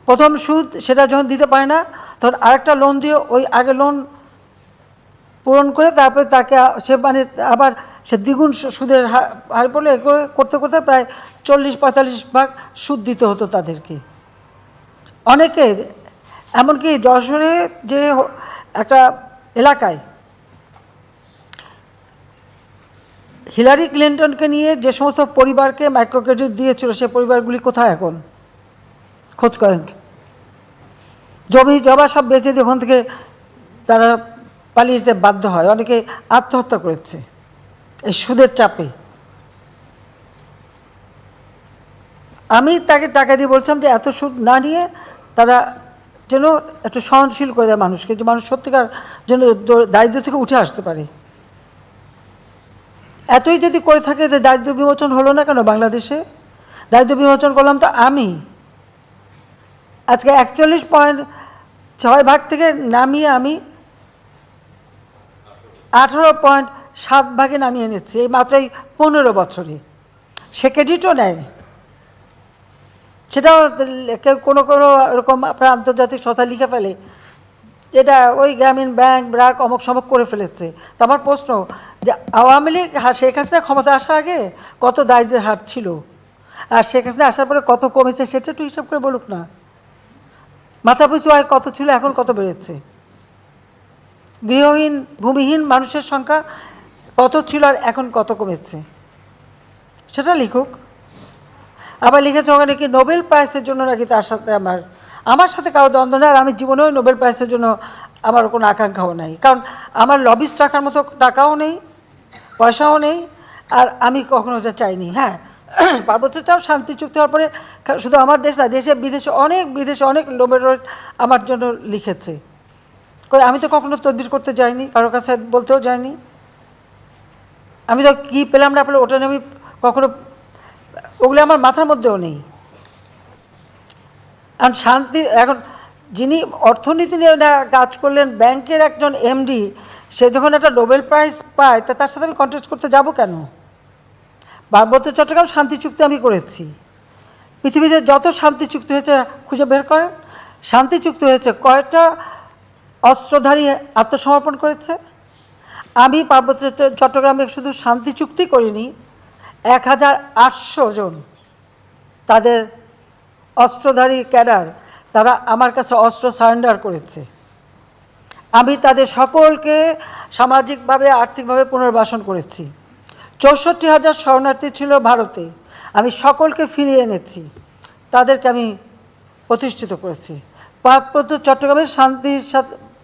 প্রথম সুদ সেটা যখন দিতে পারে না তখন আরেকটা লোন দিয়ে ওই আগে লোন পূরণ করে তারপরে তাকে সে মানে আবার সে দ্বিগুণ সুদের হার পড়লে করতে করতে প্রায় 40-45 ভাগ সুদ দিতে হতো তাদেরকে। অনেকে এমনকি যশোরে যে একটা এলাকায় হিলারি ক্লিন্টনকে নিয়ে যে সমস্ত পরিবারকে মাইক্রো ক্রেডিট দিয়েছিল সে পরিবারগুলি কোথায় এখন? খোঁজ করেন। জমি জবা সব বেচে দিয়ে ওখান থেকে তারা পালিয়ে যেতে বাধ্য হয়, অনেকে আত্মহত্যা করেছে এই সুদের চাপে। আমি তাকে টাকা দিয়ে বলছিলাম যে এত সুদ না নিয়ে তারা যেন একটু সহনশীল করে দেয় মানুষকে, যে মানুষ সত্যিকার যেন দারিদ্র থেকে উঠে আসতে পারে। এতই যদি করে থাকে যে দারিদ্র বিমোচন হলো না কেন বাংলাদেশে? দারিদ্র বিমোচন করলাম তো আমি। আজকে 41.6 থেকে নামিয়ে আমি 18.7 নামিয়ে এনেছি এই মাত্র 15 বছরে। সে ক্রেডিটও নেয়, সেটাও কেউ কোনো এরকম আপনার আন্তর্জাতিক সংস্থা লিখে ফেলে এটা ওই গ্রামীণ ব্যাংক ব্র্যাক অমক সমক করে ফেলেছে। তো আমার প্রশ্ন যে আওয়ামী লীগ শেখ হাসিনা ক্ষমতা আসার আগে কত দারিদ্র্যের হার ছিল, আর শেখ হাসিনা আসার পরে কত কমেছে সেটা একটু হিসাব করে বলুক না। মাথাপিছু আয় কত ছিল, এখন কত বেড়েছে? গৃহহীন ভূমিহীন মানুষের সংখ্যা কত ছিল আর এখন কত কমেছে সেটা লিখুক। আবার লিখেছে ওখানে কি নোবেল প্রাইজের জন্য নাকি তার সাথে আমার সাথে কারো দ্বন্দ্ব নেই, আর আমি জীবনেও নোবেল প্রাইজের জন্য আমার কোনো আকাঙ্ক্ষাও নাই, কারণ আমার লবিস্ট রাখার মতো টাকাও নেই, পয়সাও নেই, আর আমি কখনো এটা চাইনি। হ্যাঁ, পার্বত্য চাপ শান্তি চুক্তি হওয়ার পরে শুধু আমার দেশ না, দেশে বিদেশে অনেক নোবেল আমার জন্য লিখেছে। আমি তো কখনো তদবির করতে যাইনি, কারোর কাছে বলতেও যাইনি। আমি তো কী পেলাম না পেলে ওটা নিয়ে আমি কখনো, ওগুলো আমার মাথার মধ্যেও নেই। আর শান্তি এখন যিনি অর্থনীতি নিয়ে কাজ করলেন, ব্যাংকের একজন এমডি, সে যখন একটা নোবেল প্রাইজ পায় তা তার সাথে আমি কন্টেস্ট করতে যাব কেন? পার্বত্য চট্টগ্রাম শান্তি চুক্তি আমি করেছি। পৃথিবীতে যত শান্তি চুক্তি হয়েছে খুঁজে বের করেন, শান্তি চুক্তি হয়েছে কয়েকটা অস্ত্রধারী আত্মসমর্পণ করেছে। আমি পার্বত্য চট্টগ্রামে শুধু শান্তি চুক্তি করিনি, 1800 জন তাদের অস্ত্রধারী ক্যাডার, তারা আমার কাছে অস্ত্র সারেন্ডার করেছে। আমি তাদের সকলকে সামাজিকভাবে আর্থিকভাবে পুনর্বাসন করেছি। 64,000 শরণার্থী ছিল ভারতে, আমি সকলকে ফিরিয়ে এনেছি, তাদেরকে আমি প্রতিষ্ঠিত করেছি। পার্বত্য চট্টগ্রামের শান্তি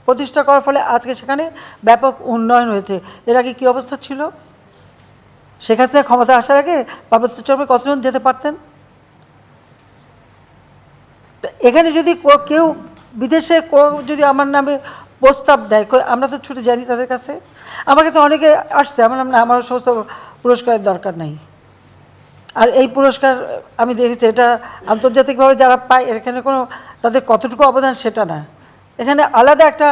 প্রতিষ্ঠা করার ফলে আজকে সেখানে ব্যাপক উন্নয়ন হয়েছে। এর আগে কী অবস্থা ছিল? শেখ হাসিনা ক্ষমতা আসার আগে পার্বত্য চট্টগ্রামে কতজন যেতে পারতেন? এখানে যদি কেউ বিদেশে যদি আমার নামে প্রস্তাব দেয়, আমরা তো ছুটে যাইনি তাদের কাছে। আমার কাছে অনেকে আসছে, আমার নাম না, আমার সমস্ত পুরস্কারের দরকার নাই। আর এই পুরস্কার আমি দেখেছি এটা আন্তর্জাতিকভাবে যারা পায়, এখানে কোনো তাদের কতটুকু অবদান সেটা না, এখানে আলাদা একটা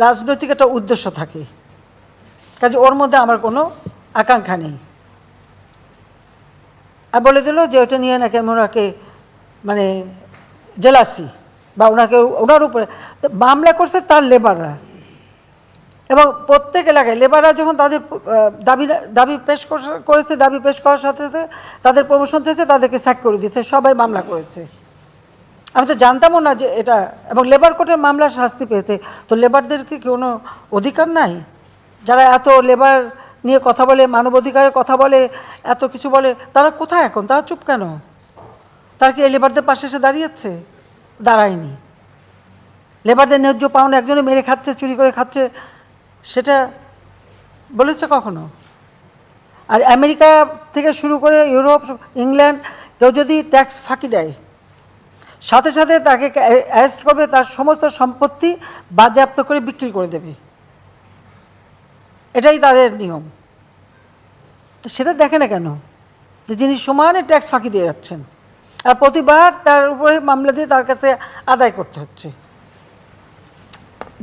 রাজনৈতিক একটা উদ্দেশ্য থাকে, কাজে ওর মধ্যে আমার কোনো আকাঙ্ক্ষা নেই। আর বলে দিল যে ওটা নিয়ে নাকি আমি ওনাকে মানে জেলাসি বা ওনার উপরে মামলা করছে তার লেবাররা, এবং প্রত্যেক এলাকায় লেবাররা যখন তাদের দাবি পেশ করেছে, দাবি পেশ করার সাথে সাথে তাদের প্রমোশন হয়েছে, তাদেরকে স্যাক করে দিয়েছে, সবাই মামলা করেছে। আমি তো জানতামও না যে এটা, এবং লেবার কোর্টের মামলা শাস্তি পেয়েছে। তো লেবারদের কি কোনো অধিকার নাই? যারা এত লেবার নিয়ে কথা বলে, মানবাধিকারের কথা বলে, এত কিছু বলে, তারা কোথায় এখন? তারা চুপ কেন? তারা কি এই লেবারদের পাশে এসে দাঁড়িয়েছে? দাঁড়ায়নি। লেবারদের ন্যায্য পাওনা একজনে মেরে খাচ্ছে, চুরি করে খাচ্ছে, সেটা বলেছে কখনো? আর আমেরিকা থেকে শুরু করে ইউরোপ, ইংল্যান্ড, কেউ যদি ট্যাক্স ফাঁকি দেয়, সাথে সাথে তাকে অ্যারেস্ট করবে, তার সমস্ত সম্পত্তি বাজেয়াপ্ত করে বিক্রি করে দেবে, এটাই তাদের নিয়ম। সেটা দেখে না কেন যে যিনি সমানে ট্যাক্স ফাঁকি দিয়ে যাচ্ছেন, আর প্রতিবার তার উপরে মামলা দিয়ে তার কাছে আদায় করতে হচ্ছে।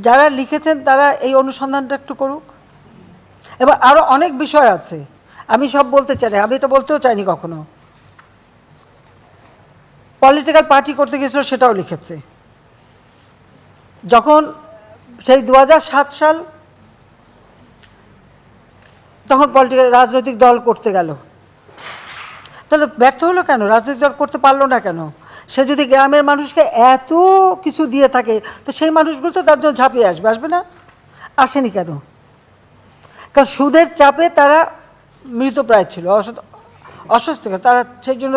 যারা লিখেছেন তারা এই অনুসন্ধানটা একটু করুক। এবার আরও অনেক বিষয় আছে, আমি সব বলতে চাই না, আমি এটা বলতেও চাইনি কখনো। পলিটিক্যাল পার্টি করতে গিয়েছিল সেটাও লিখেছে। যখন সেই 2007 সাল, তখন রাজনৈতিক দল করতে গেল, তাহলে ব্যর্থ হলো কেন? রাজনৈতিক দল করতে পারলো না কেন? সে যদি গ্রামের মানুষকে এত কিছু দিয়ে থাকে, তো সেই মানুষগুলো তো তার জন্য ঝাঁপিয়ে আসবে না? আসেনি কেন? কারণ সুদের চাপে তারা মৃতপ্রায় ছিল, অস্বস্তিকর, তারা সেই জন্য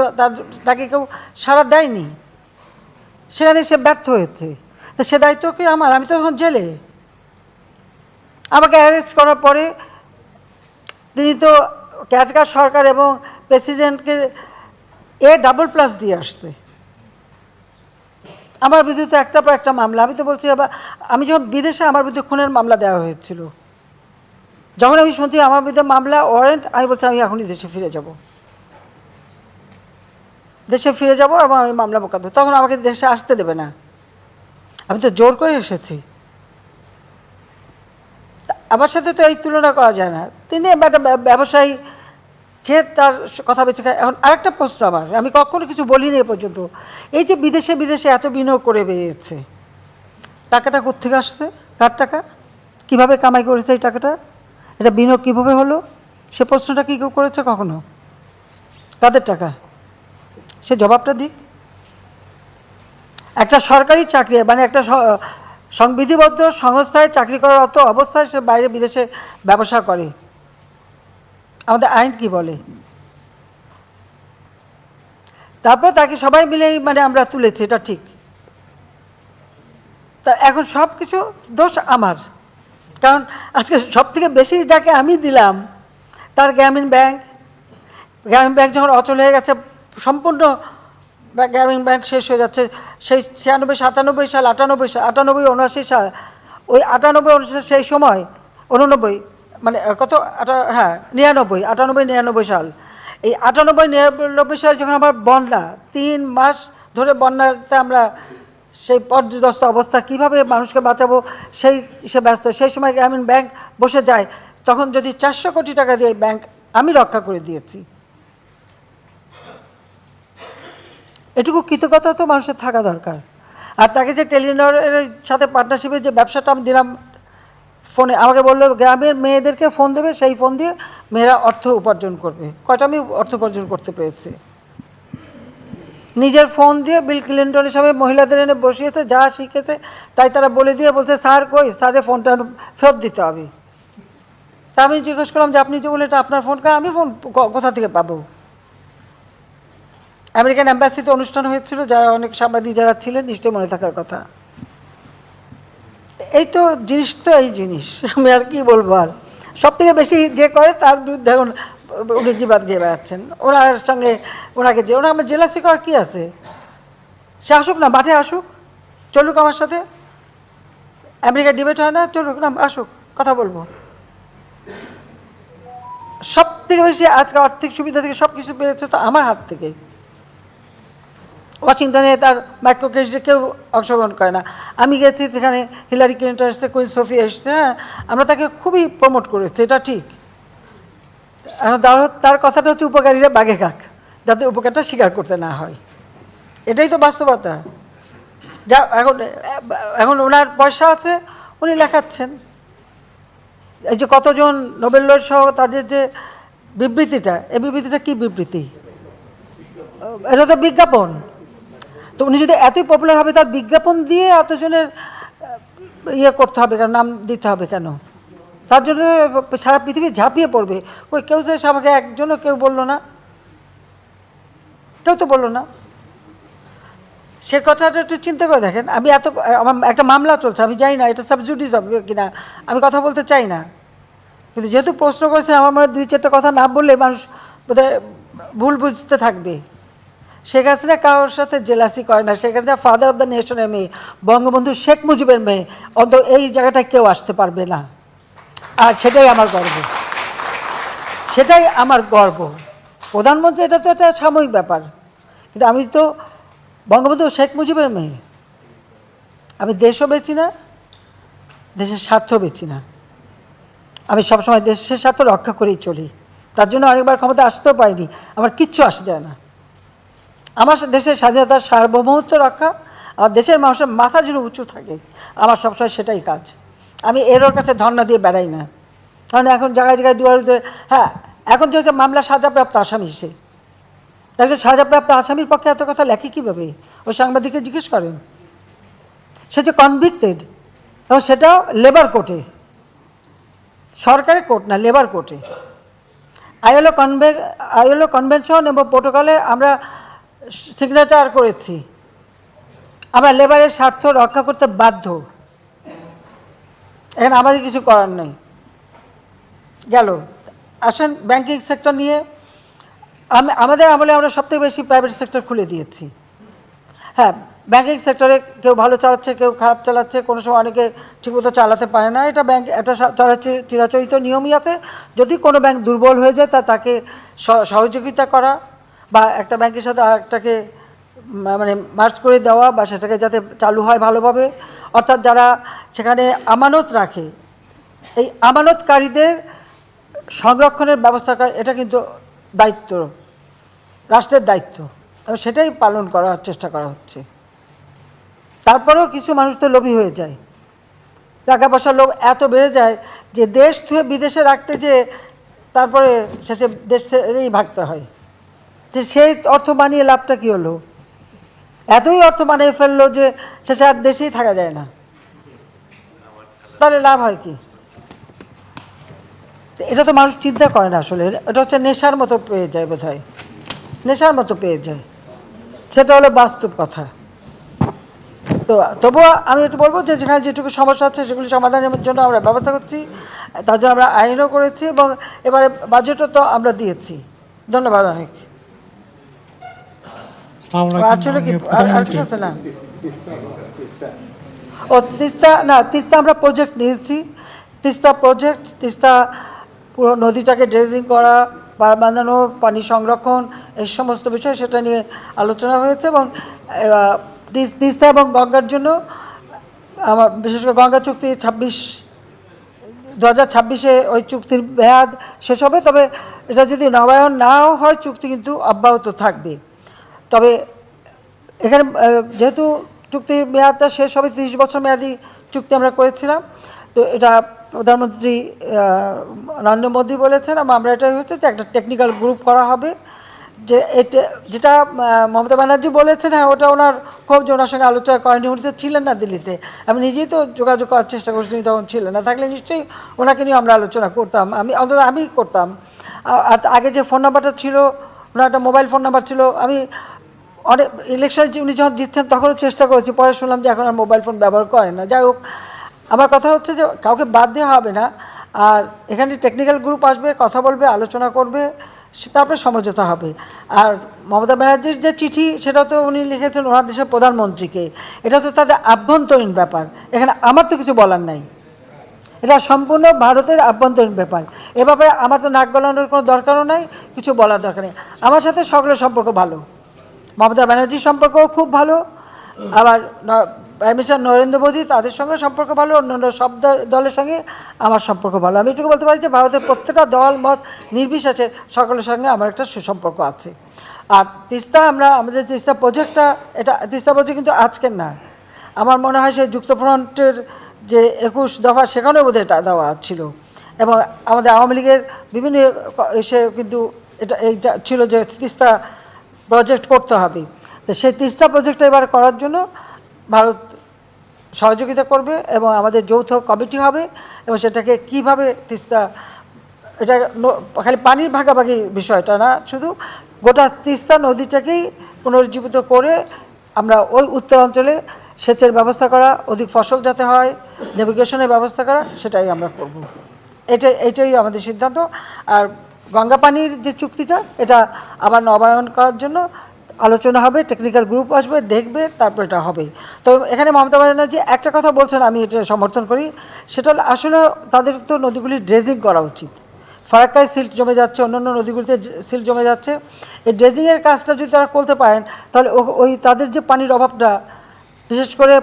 তাকে কেউ সাড়া দেয়নি, সেখানে সে ব্যর্থ হয়েছে। তো সে দায়িত্ব কি আমার? আমি তো তখন জেলে। আমাকে অ্যারেস্ট করার পরে তিনি তো ক্যাটকার সরকার এবং প্রেসিডেন্টকে A++ দিয়ে আসছে। আমার বিরুদ্ধে একটা পর একটা মামলা। আমি তো বলছি, আবার আমি যখন বিদেশে আমার বিরুদ্ধে খুনের মামলা দেওয়া হয়েছিল, যখন আমি শুনছি আমার বিরুদ্ধে মামলা, ওয়ারেন্ট, আমি বলছি আমি এখনই দেশে ফিরে যাব, এবং আমি মামলা মোকদ্দমা, তখন আমাকে দেশে আসতে দেবে না। আমি তো জোর করে এসেছি। আমার সাথে তো এই তুলনা করা যায় না। তিনি একটা ব্যবসায়ী, যে তার কথা বেঁচে খায়। এখন আরেকটা প্রশ্ন আমার, আমি কখনো কিছু বলিনি এ পর্যন্ত, এই যে বিদেশে এত বিনিয়োগ করে বেরিয়েছে, টাকাটা কোত্থেকে আসছে? কার টাকা? কিভাবে কামাই করেছে এই টাকাটা? এটা বিনিয়োগ কীভাবে হলো? সে প্রশ্নটা কি কেউ করেছে কখনো? কাদের টাকা? সে জবাবটা দিক। একটা সরকারি চাকরি মানে একটা সংবিধিবদ্ধ সংস্থায় চাকরি করার অত অবস্থায় সে বাইরে বিদেশে ব্যবসা করে, আমাদের আইন কি বলে? তারপর তাকে সবাই মিলেই মানে আমরা তুলেছি, এটা ঠিক। তা এখন সব কিছু দোষ আমার, কারণ আজকে সব থেকে বেশি যাকে আমি দিলাম তার গ্রামীণ ব্যাংক যখন অচল হয়ে গেছে, সম্পূর্ণ গ্রামীণ ব্যাংক শেষ হয়ে যাচ্ছে, সেই 96, 97 সাল, 98, 79 সাল, ওই 98, 79 সেই সময় 89 মানে কত, হ্যাঁ 99, 98, 99 সাল, এই 98, 99 সাল যখন আমার বন্যা, 3 মাস ধরে বন্যাতে আমরা সেই পর্যদস্ত অবস্থা, কিভাবে মানুষকে বাঁচাবো সে ব্যস্ত। সেই সময় গ্রামীণ ব্যাংক বসে যায়, তখন যদি 400 কোটি টাকা দিয়ে ব্যাংক আমি রক্ষা করে দিয়েছি। এটুকু কৃতজ্ঞতা তো মানুষের থাকা দরকার। আর তাকে যে টেলিনরের সাথে পার্টনারশিপে যে ব্যবসাটা আমি দিলাম, ফোনে আমাকে বললো গ্রামের মেয়েদেরকে ফোন দেবে, সেই ফোন দিয়ে মেয়েরা অর্থ উপার্জন করবে। কয়টা আমি অর্থ উপার্জন করতে পেরেছি? নিজের ফোন দিয়ে বিল ক্লিনটনের সবাই মহিলাদের এনে বসিয়েছে, যা শিখেছে তাই তারা বলে দিয়ে বলছে স্যার কই, স্যারের ফোনটা ফেরত দিতে হবে। তা আমি জিজ্ঞেস করলাম যে আপনি যে বলে এটা আপনার ফোন, আমি ফোন কোথা থেকে পাবো? আমেরিকান অ্যাম্বাসিতে অনুষ্ঠান হয়েছিল, যারা অনেক সাংবাদিক যারা ছিলেন নিশ্চয়ই মনে থাকার কথা। এই তো জিনিস, তো এই জিনিস আমি আর কি বলবো। আর সব থেকে বেশি যে করে তার বিরুদ্ধে এখন উনি জিবাদ দিয়ে বেড়াচ্ছেন, ওনার সঙ্গে ওনাকে যে ওনার আমার জেলাসি করার কী আছে? সে আসুক না, মাঠে আসুক, চলুক আমার সাথে, আমেরিকা ডিবেট হয় না, চলুক না, আসুক, কথা বলবো। সব থেকে বেশি আজকে আর্থিক সুবিধা থেকে সব কিছু পেয়েছে তো আমার হাত থেকে। ওয়াশিংটনে তার মাইক্রো ক্রেডিটে কেউ অংশগ্রহণ করে না, আমি গেছি সেখানে, হিলারি ক্লিন্টন এসছে, কুইন সোফি এসছে, হ্যাঁ আমরা তাকে খুবই প্রমোট করেছি, এটা ঠিক। তার কথাটা হচ্ছে উপকারীরা বাগে খাক, যাতে উপকারটা স্বীকার করতে না হয়, এটাই তো বাস্তবতা। যা এখন ওনার পয়সা আছে, উনি লেখাচ্ছেন। এই যে কতজন নোবেল লয়েড সহ তাদের যে বিবৃতিটা, এই বিবৃতিটা কী বিবৃতি? এটা তো বিজ্ঞাপন। তো উনি যদি এতই পপুলার হবে, তার বিজ্ঞাপন দিয়ে এতজনের ইয়ে করতে হবে কেন, নাম দিতে হবে কেন? তার জন্য সারা পৃথিবী ঝাঁপিয়ে পড়বে। ওই কেউ তো আমাকে একজনও কেউ বললো না, কেউ তো বললো না। সে কথাটা একটু চিন্তা করে দেখেন। আমি আমার একটা মামলা চলছে, আমি জানি না এটা সাবজুডিস হবে কিনা, আমি কথা বলতে চাই না, কিন্তু যেহেতু প্রশ্ন করেছেন, আমার মনে 2-4টা কথা না বললে মানুষ বোধহয় ভুল বুঝতে থাকবে। শেখ হাসিনা কারোর সাথে জেলাসি করে না। Sheikh Hasina father of the নেশনের মেয়ে, বঙ্গবন্ধু শেখ মুজিবের মেয়ে, অন্তত এই জায়গাটায় কেউ আসতে পারবে না। আর সেটাই আমার গর্ব, সেটাই আমার গর্ব। প্রধানমন্ত্রী এটা তো একটা সাময়িক ব্যাপার, কিন্তু আমি তো বঙ্গবন্ধু শেখ মুজিবের মেয়ে। আমি দেশও বেচি না, দেশের স্বার্থ বেচি না, আমি সবসময় দেশের স্বার্থ রক্ষা করেই চলি। তার জন্য অনেকবার ক্ষমতা আসতেও পারিনি, আমার কিচ্ছু আসে যায় না। আমার দেশের স্বাধীনতার সার্বভৌমত্ব রক্ষা, আমার দেশের মানুষের মাথা যেন উঁচু থাকে, আমার সবসময় সেটাই কাজ। আমি এরোর কাছে ধর্ণা দিয়ে বেড়াই না, কারণ এখন জায়গায় জায়গায় দুয়ারে, হ্যাঁ এখন যে হচ্ছে মামলা সাজাপ্রাপ্ত আসামি, সে তাকে সাজাপ্রাপ্ত আসামির পক্ষে এত কথা লেখে কীভাবে? ওই সাংবাদিককে জিজ্ঞেস করেন। সে যে কনভিক্টেড, এবং সেটাও লেবার কোর্টে, সরকারি কোর্ট না, লেবার কোর্টে। আইএলও কনভেনশন এবং প্রোটোকলে আমরা সিগনেচার করেছি, আমরা লেবারের স্বার্থ রক্ষা করতে বাধ্য, এখানে আমাদের কিছু করার নেই। গেল, আসেন ব্যাংকিং সেক্টর নিয়ে। আমাদের আমলে আমরা সবথেকে বেশি প্রাইভেট সেক্টর খুলে দিয়েছি। হ্যাঁ, ব্যাংকিং সেক্টরে কেউ ভালো চালাচ্ছে, কেউ খারাপ চালাচ্ছে, কোনো সময় অনেকে ঠিকমতো চালাতে পারে না, এটা ব্যাংক একটা চিরাচরিত নিয়মই আছে। যদি কোনো ব্যাংক দুর্বল হয়ে যায় তাকে সহযোগিতা করা, বা একটা ব্যাংকের সাথে আরেকটাকে মানে মার্জ করে দেওয়া, বা সেটাকে যাতে চালু হয় ভালোভাবে। অর্থাৎ যারা সেখানে আমানত রাখে, এই আমানতকারীদের সংরক্ষণের ব্যবস্থা করা, এটা কিন্তু দায়িত্ব, রাষ্ট্রের দায়িত্ব, সেটাই পালন করার চেষ্টা করা হচ্ছে। তারপরেও কিছু মানুষ তো লোভী হয়ে যায়, টাকা পয়সার লোক এত বেড়ে যায় যে দেশ থেকে বিদেশে রাখতে যে তারপরে শেষে দেশ ছেড়েই ভাগতে হয়। যে সেই অর্থ বানিয়ে লাভটা কী হলো? এতই অর্থ বানিয়ে ফেললো যে শেষে আর দেশেই থাকা যায় না, তাহলে লাভ হয় কি? এটা তো মানুষ চিন্তা করে না আসলে। এটা হচ্ছে নেশার মতো পেয়ে যায়, বোধ হয় নেশার মতো পেয়ে যায়, সেটা হলো বাস্তব কথা। তো তবুও আমি একটু বলবো যে যেখানে যেটুকু সমস্যা আছে সেগুলি সমাধানের জন্য আমরা ব্যবস্থা করছি, তার জন্য আমরা আইনও করেছি এবং এবারে বাজেটও তো আমরা দিয়েছি। ধন্যবাদ অনেক। আসলে কি আর কিছু আছে না? ও তিস্তা, না তিস্তা আমরা প্রজেক্ট নিয়েছি, তিস্তা প্রজেক্ট, তিস্তা পুরো নদীটাকে ড্রেজিং করা, পার বাঁধানো, পানি সংরক্ষণ, এই সমস্ত বিষয় সেটা নিয়ে আলোচনা হয়েছে। এবং তিস্তা এবং গঙ্গার জন্য আমার বিশেষ করে গঙ্গা চুক্তি 2026-এ ওই চুক্তির মেয়াদ শেষ হবে। তবে এটা যদি নবায়ন নাও হয় চুক্তি কিন্তু অব্যাহত থাকবে। তবে এখানে যেহেতু চুক্তির মেয়াদটা শেষ হবে, 30 বছর মেয়াদি চুক্তি আমরা করেছিলাম, তো এটা প্রধানমন্ত্রী নরেন্দ্র মোদী বলেছেন এবং আমরা এটাই হচ্ছে যে একটা টেকনিক্যাল গ্রুপ করা হবে। যে এটা যেটা মমতা ব্যানার্জি বলেছেন, হ্যাঁ ওটা ওনার খুব যে ওনার সঙ্গে আলোচনা করেনি, উনি তো ছিলেন না দিল্লিতে, আমি নিজেই তো যোগাযোগ করার চেষ্টা করছি, তখন ছিলেন না, থাকলে নিশ্চয়ই ওনাকে নিয়ে আমরা আলোচনা করতাম, আমি অন্তত আমি করতাম। আর আগে যে ফোন নাম্বারটা ছিল, ওনার একটা মোবাইল ফোন নাম্বার ছিল, আমি অনেক ইলেকশনে উনি যখন জিতছেন তখনও চেষ্টা করেছি, পরে শুনলাম যে এখন আর মোবাইল ফোন ব্যবহার করেন না। যাই হোক, আমার কথা হচ্ছে যে কাউকে বাদ দেওয়া হবে না, আর এখানে টেকনিক্যাল গ্রুপ আসবে, কথা বলবে, আলোচনা করবে, তারপরে সমঝোতা হবে। আর মমতা ব্যানার্জির যে চিঠি সেটা তো উনি লিখেছেন ওনার দেশের প্রধানমন্ত্রীকে, এটা তো তাদের আভ্যন্তরীণ ব্যাপার, এখানে আমার তো কিছু বলার নাই, এটা সম্পূর্ণ ভারতের আভ্যন্তরীণ ব্যাপার। এ ব্যাপারে আমার তো নাক গলানোর কোনো দরকারও নাই, কিছু বলার দরকার নেই। আমার সাথে সকলের সম্পর্ক ভালো, মমতা ব্যানার্জির সম্পর্কও খুব ভালো, আবার প্রাইম মিনিস্টার নরেন্দ্র মোদী তাদের সঙ্গে সম্পর্ক ভালো, অন্যান্য সব দলের সঙ্গে আমার সম্পর্ক ভালো। আমি এটুকু বলতে পারি যে ভারতের প্রত্যেকটা দল মত নির্বিশেষে সকলের সঙ্গে আমার একটা সুসম্পর্ক আছে। আর তিস্তা আমাদের তিস্তা প্রজেক্টটা, এটা তিস্তা প্রজেক্ট কিন্তু আজকের না, আমার মনে হয় সেই যুক্তফ্রন্টের যে 21 দফা সেখানেও বোধহয় এটা দেওয়া ছিল, এবং আমাদের আওয়ামী লীগের বিভিন্ন এসে কিন্তু এইটা ছিল যে তিস্তা প্রজেক্ট করতে হবে। তো সেই তিস্তা প্রজেক্টটা এবার করার জন্য ভারত সহযোগিতা করবে এবং আমাদের যৌথ কমিটি হবে, এবং সেটাকে কিভাবে তিস্তা, এটা খালি পানির ভাগাভাগি বিষয়টা না, শুধু গোটা তিস্তা নদীটাকেই পুনরুজ্জীবিত করে আমরা ওই উত্তর অঞ্চলে সেচের ব্যবস্থা করা, অধিক ফসল যাতে হয়, নেভিগেশনের ব্যবস্থা করা, সেটাই আমরা করব। এটাই আমাদের সিদ্ধান্ত। আর গঙ্গা পানির যে চুক্তিটা, এটা আবার নবায়ন করার জন্য আলোচনা হবে, টেকনিক্যাল গ্রুপ আসবে, দেখবে, তারপর এটা হবে। তো এখানে মমতা ব্যানার্জি একটা কথা বলছেন, আমি এটা সমর্থন করি, সেটা হলো আসলে তাদের তো নদীগুলি ড্রেজিং করা উচিত। ফারাক্কায় সিল্ট জমে যাচ্ছে, অন্যান্য নদীগুলিতে সিল্ট জমে যাচ্ছে, এই ড্রেজিংয়ের কাজটা যদি তারা করতে পারেন, তাহলে ওই তাদের যে পানির অভাবটা, বিশেষ করে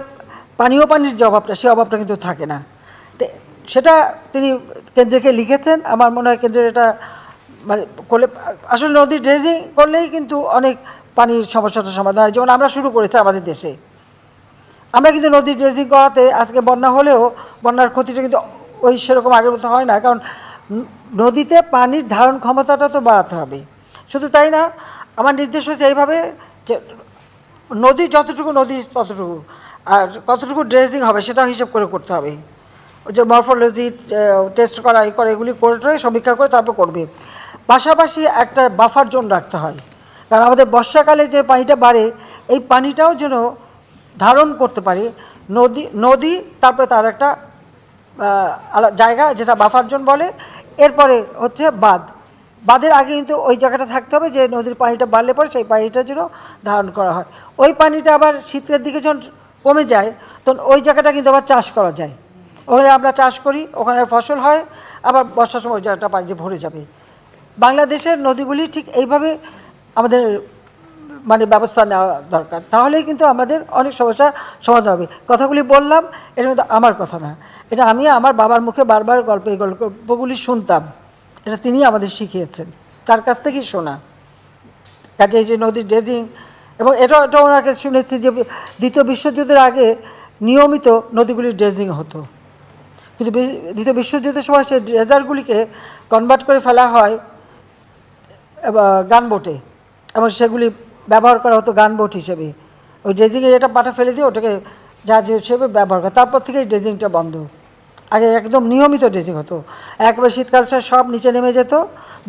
পানীয় পানির যে অভাবটা, সেই অভাবটা কিন্তু থাকে না। সেটা তিনি কেন্দ্রকে লিখেছেন, আমার মনে হয় কেন্দ্রের এটা মানে করলে, আসলে নদী ড্রেজিং করলেই কিন্তু অনেক পানির সমস্যাটা সমাধান হয়। যেমন আমরা শুরু করেছি আমাদের দেশে, আমরা কিন্তু নদী ড্রেজিং করাতে আজকে বন্যা হলেও বন্যার ক্ষতিটা কিন্তু ওই সেরকম আগের মতো হয় না, কারণ নদীতে পানির ধারণ ক্ষমতাটা তো বাড়াতে হবে। শুধু তাই না, আমার নির্দেশ হচ্ছে এইভাবে যে নদী যতটুকু নদী ততটুকু, আর কতটুকু ড্রেজিং হবে সেটা হিসেব করে করতে হবে। যে মরফোলজি টেস্ট করা, এগুলি করে সমীক্ষা করে তারপর করবে। পাশাপাশি একটা বাফার জোন রাখতে হয়, কারণ আমাদের বর্ষাকালে যে পানিটা বাড়ে, এই পানিটাও যেন ধারণ করতে পারে নদী, তারপরে তার একটা জায়গা যেটা বাফার জোন বলে। এরপরে হচ্ছে বাঁধের আগে কিন্তু ওই জায়গাটা থাকতে হবে যে নদীর পানিটা বাড়লে পরে সেই পানিটা যেন ধারণ করা হয়। ওই পানিটা আবার শীতের দিকে যখন কমে যায়, তখন ওই জায়গাটা কিন্তু আবার চাষ করা যায়, ওখানে আমরা চাষ করি, ওখানে ফসল হয়, আবার বর্ষার সময় ওই জায়গাটা পানি যে ভরে যাবে। বাংলাদেশের নদীগুলি ঠিক এইভাবে আমাদের মানে ব্যবস্থা নেওয়া দরকার, তাহলেই কিন্তু আমাদের অনেক সমস্যার সমাধান হবে। কথাগুলি বললাম, এটা কিন্তু আমার কথা না, এটা আমি আমার বাবার মুখে বারবার এই গল্পগুলি শুনতাম, এটা তিনি আমাদের শিখিয়েছেন, তার কাছ থেকেই শোনা। কাজে এই যে নদীর ড্রেজিং, এবং এটা ওনাকে শুনেছি যে দ্বিতীয় বিশ্বযুদ্ধের আগে নিয়মিত নদীগুলির ড্রেজিং হতো, কিন্তু দ্বিতীয় বিশ্বযুদ্ধের সময় সেই ড্রেজারগুলিকে কনভার্ট করে ফেলা হয় গানবোটে, এবং সেগুলি ব্যবহার করা হতো গানবোট হিসেবে। ওই ড্রেজিংয়ে এটা পাটা ফেলে দিয়ে ওটাকে জাহাজ হিসেবে ব্যবহার করে। তারপর থেকে ড্রেজিংটা বন্ধ। আগে একদম নিয়মিত ড্রেজিং হতো, একবার শীতকাল সব নিচে নেমে যেত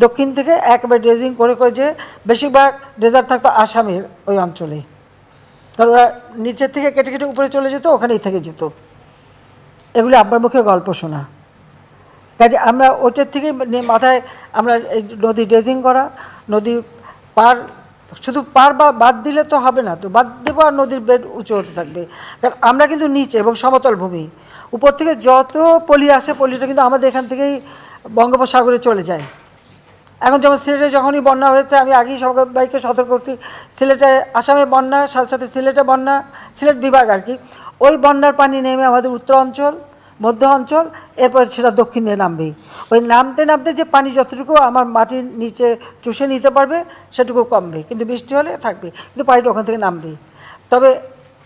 দক্ষিণ থেকে, একবার ড্রেজিং করে করে যে বেশিরভাগ ড্রেজার থাকতো আসামের ওই অঞ্চলে, কারণ ওরা নিচের থেকে কেটে কেটে উপরে চলে যেত, ওখানেই থেকে যেত। এগুলি আপনার মুখে গল্প শোনা। কাজে আমরা ওইটার থেকে মাথায় আমরা এই নদী ড্রেজিং করা, নদী পার, শুধু পার বা বাদ দিলে তো হবে না, তো বাদ দেবো আর নদীর বেড উঁচু হতে থাকবে। কারণ আমরা কিন্তু নিচে এবং সমতল ভূমি, উপর থেকে যত পলি আসে পলিটা কিন্তু আমাদের এখান থেকেই বঙ্গোপসাগরে চলে যায়। এখন যেমন সিলেটে যখনই বন্যা হয়েছে, আমি আগেই সবাইকে সতর্ক করছি, সিলেটে আসামে বন্যা, সাথে সাথে সিলেটে বন্যা, সিলেট বিভাগ আর কি, ওই বন্যার পানি নেমে আমাদের উত্তর অঞ্চল, মধ্য অঞ্চল, এরপর সেটা দক্ষিণ দিয়ে নামবেই। ওই নামতে নামতে যে পানি যতটুকু আমার মাটির নিচে চুষে নিতে পারবে সেটুকু কমবে, কিন্তু বৃষ্টি হলে থাকবে, কিন্তু পানিটা ওখান থেকে নামবে। তবে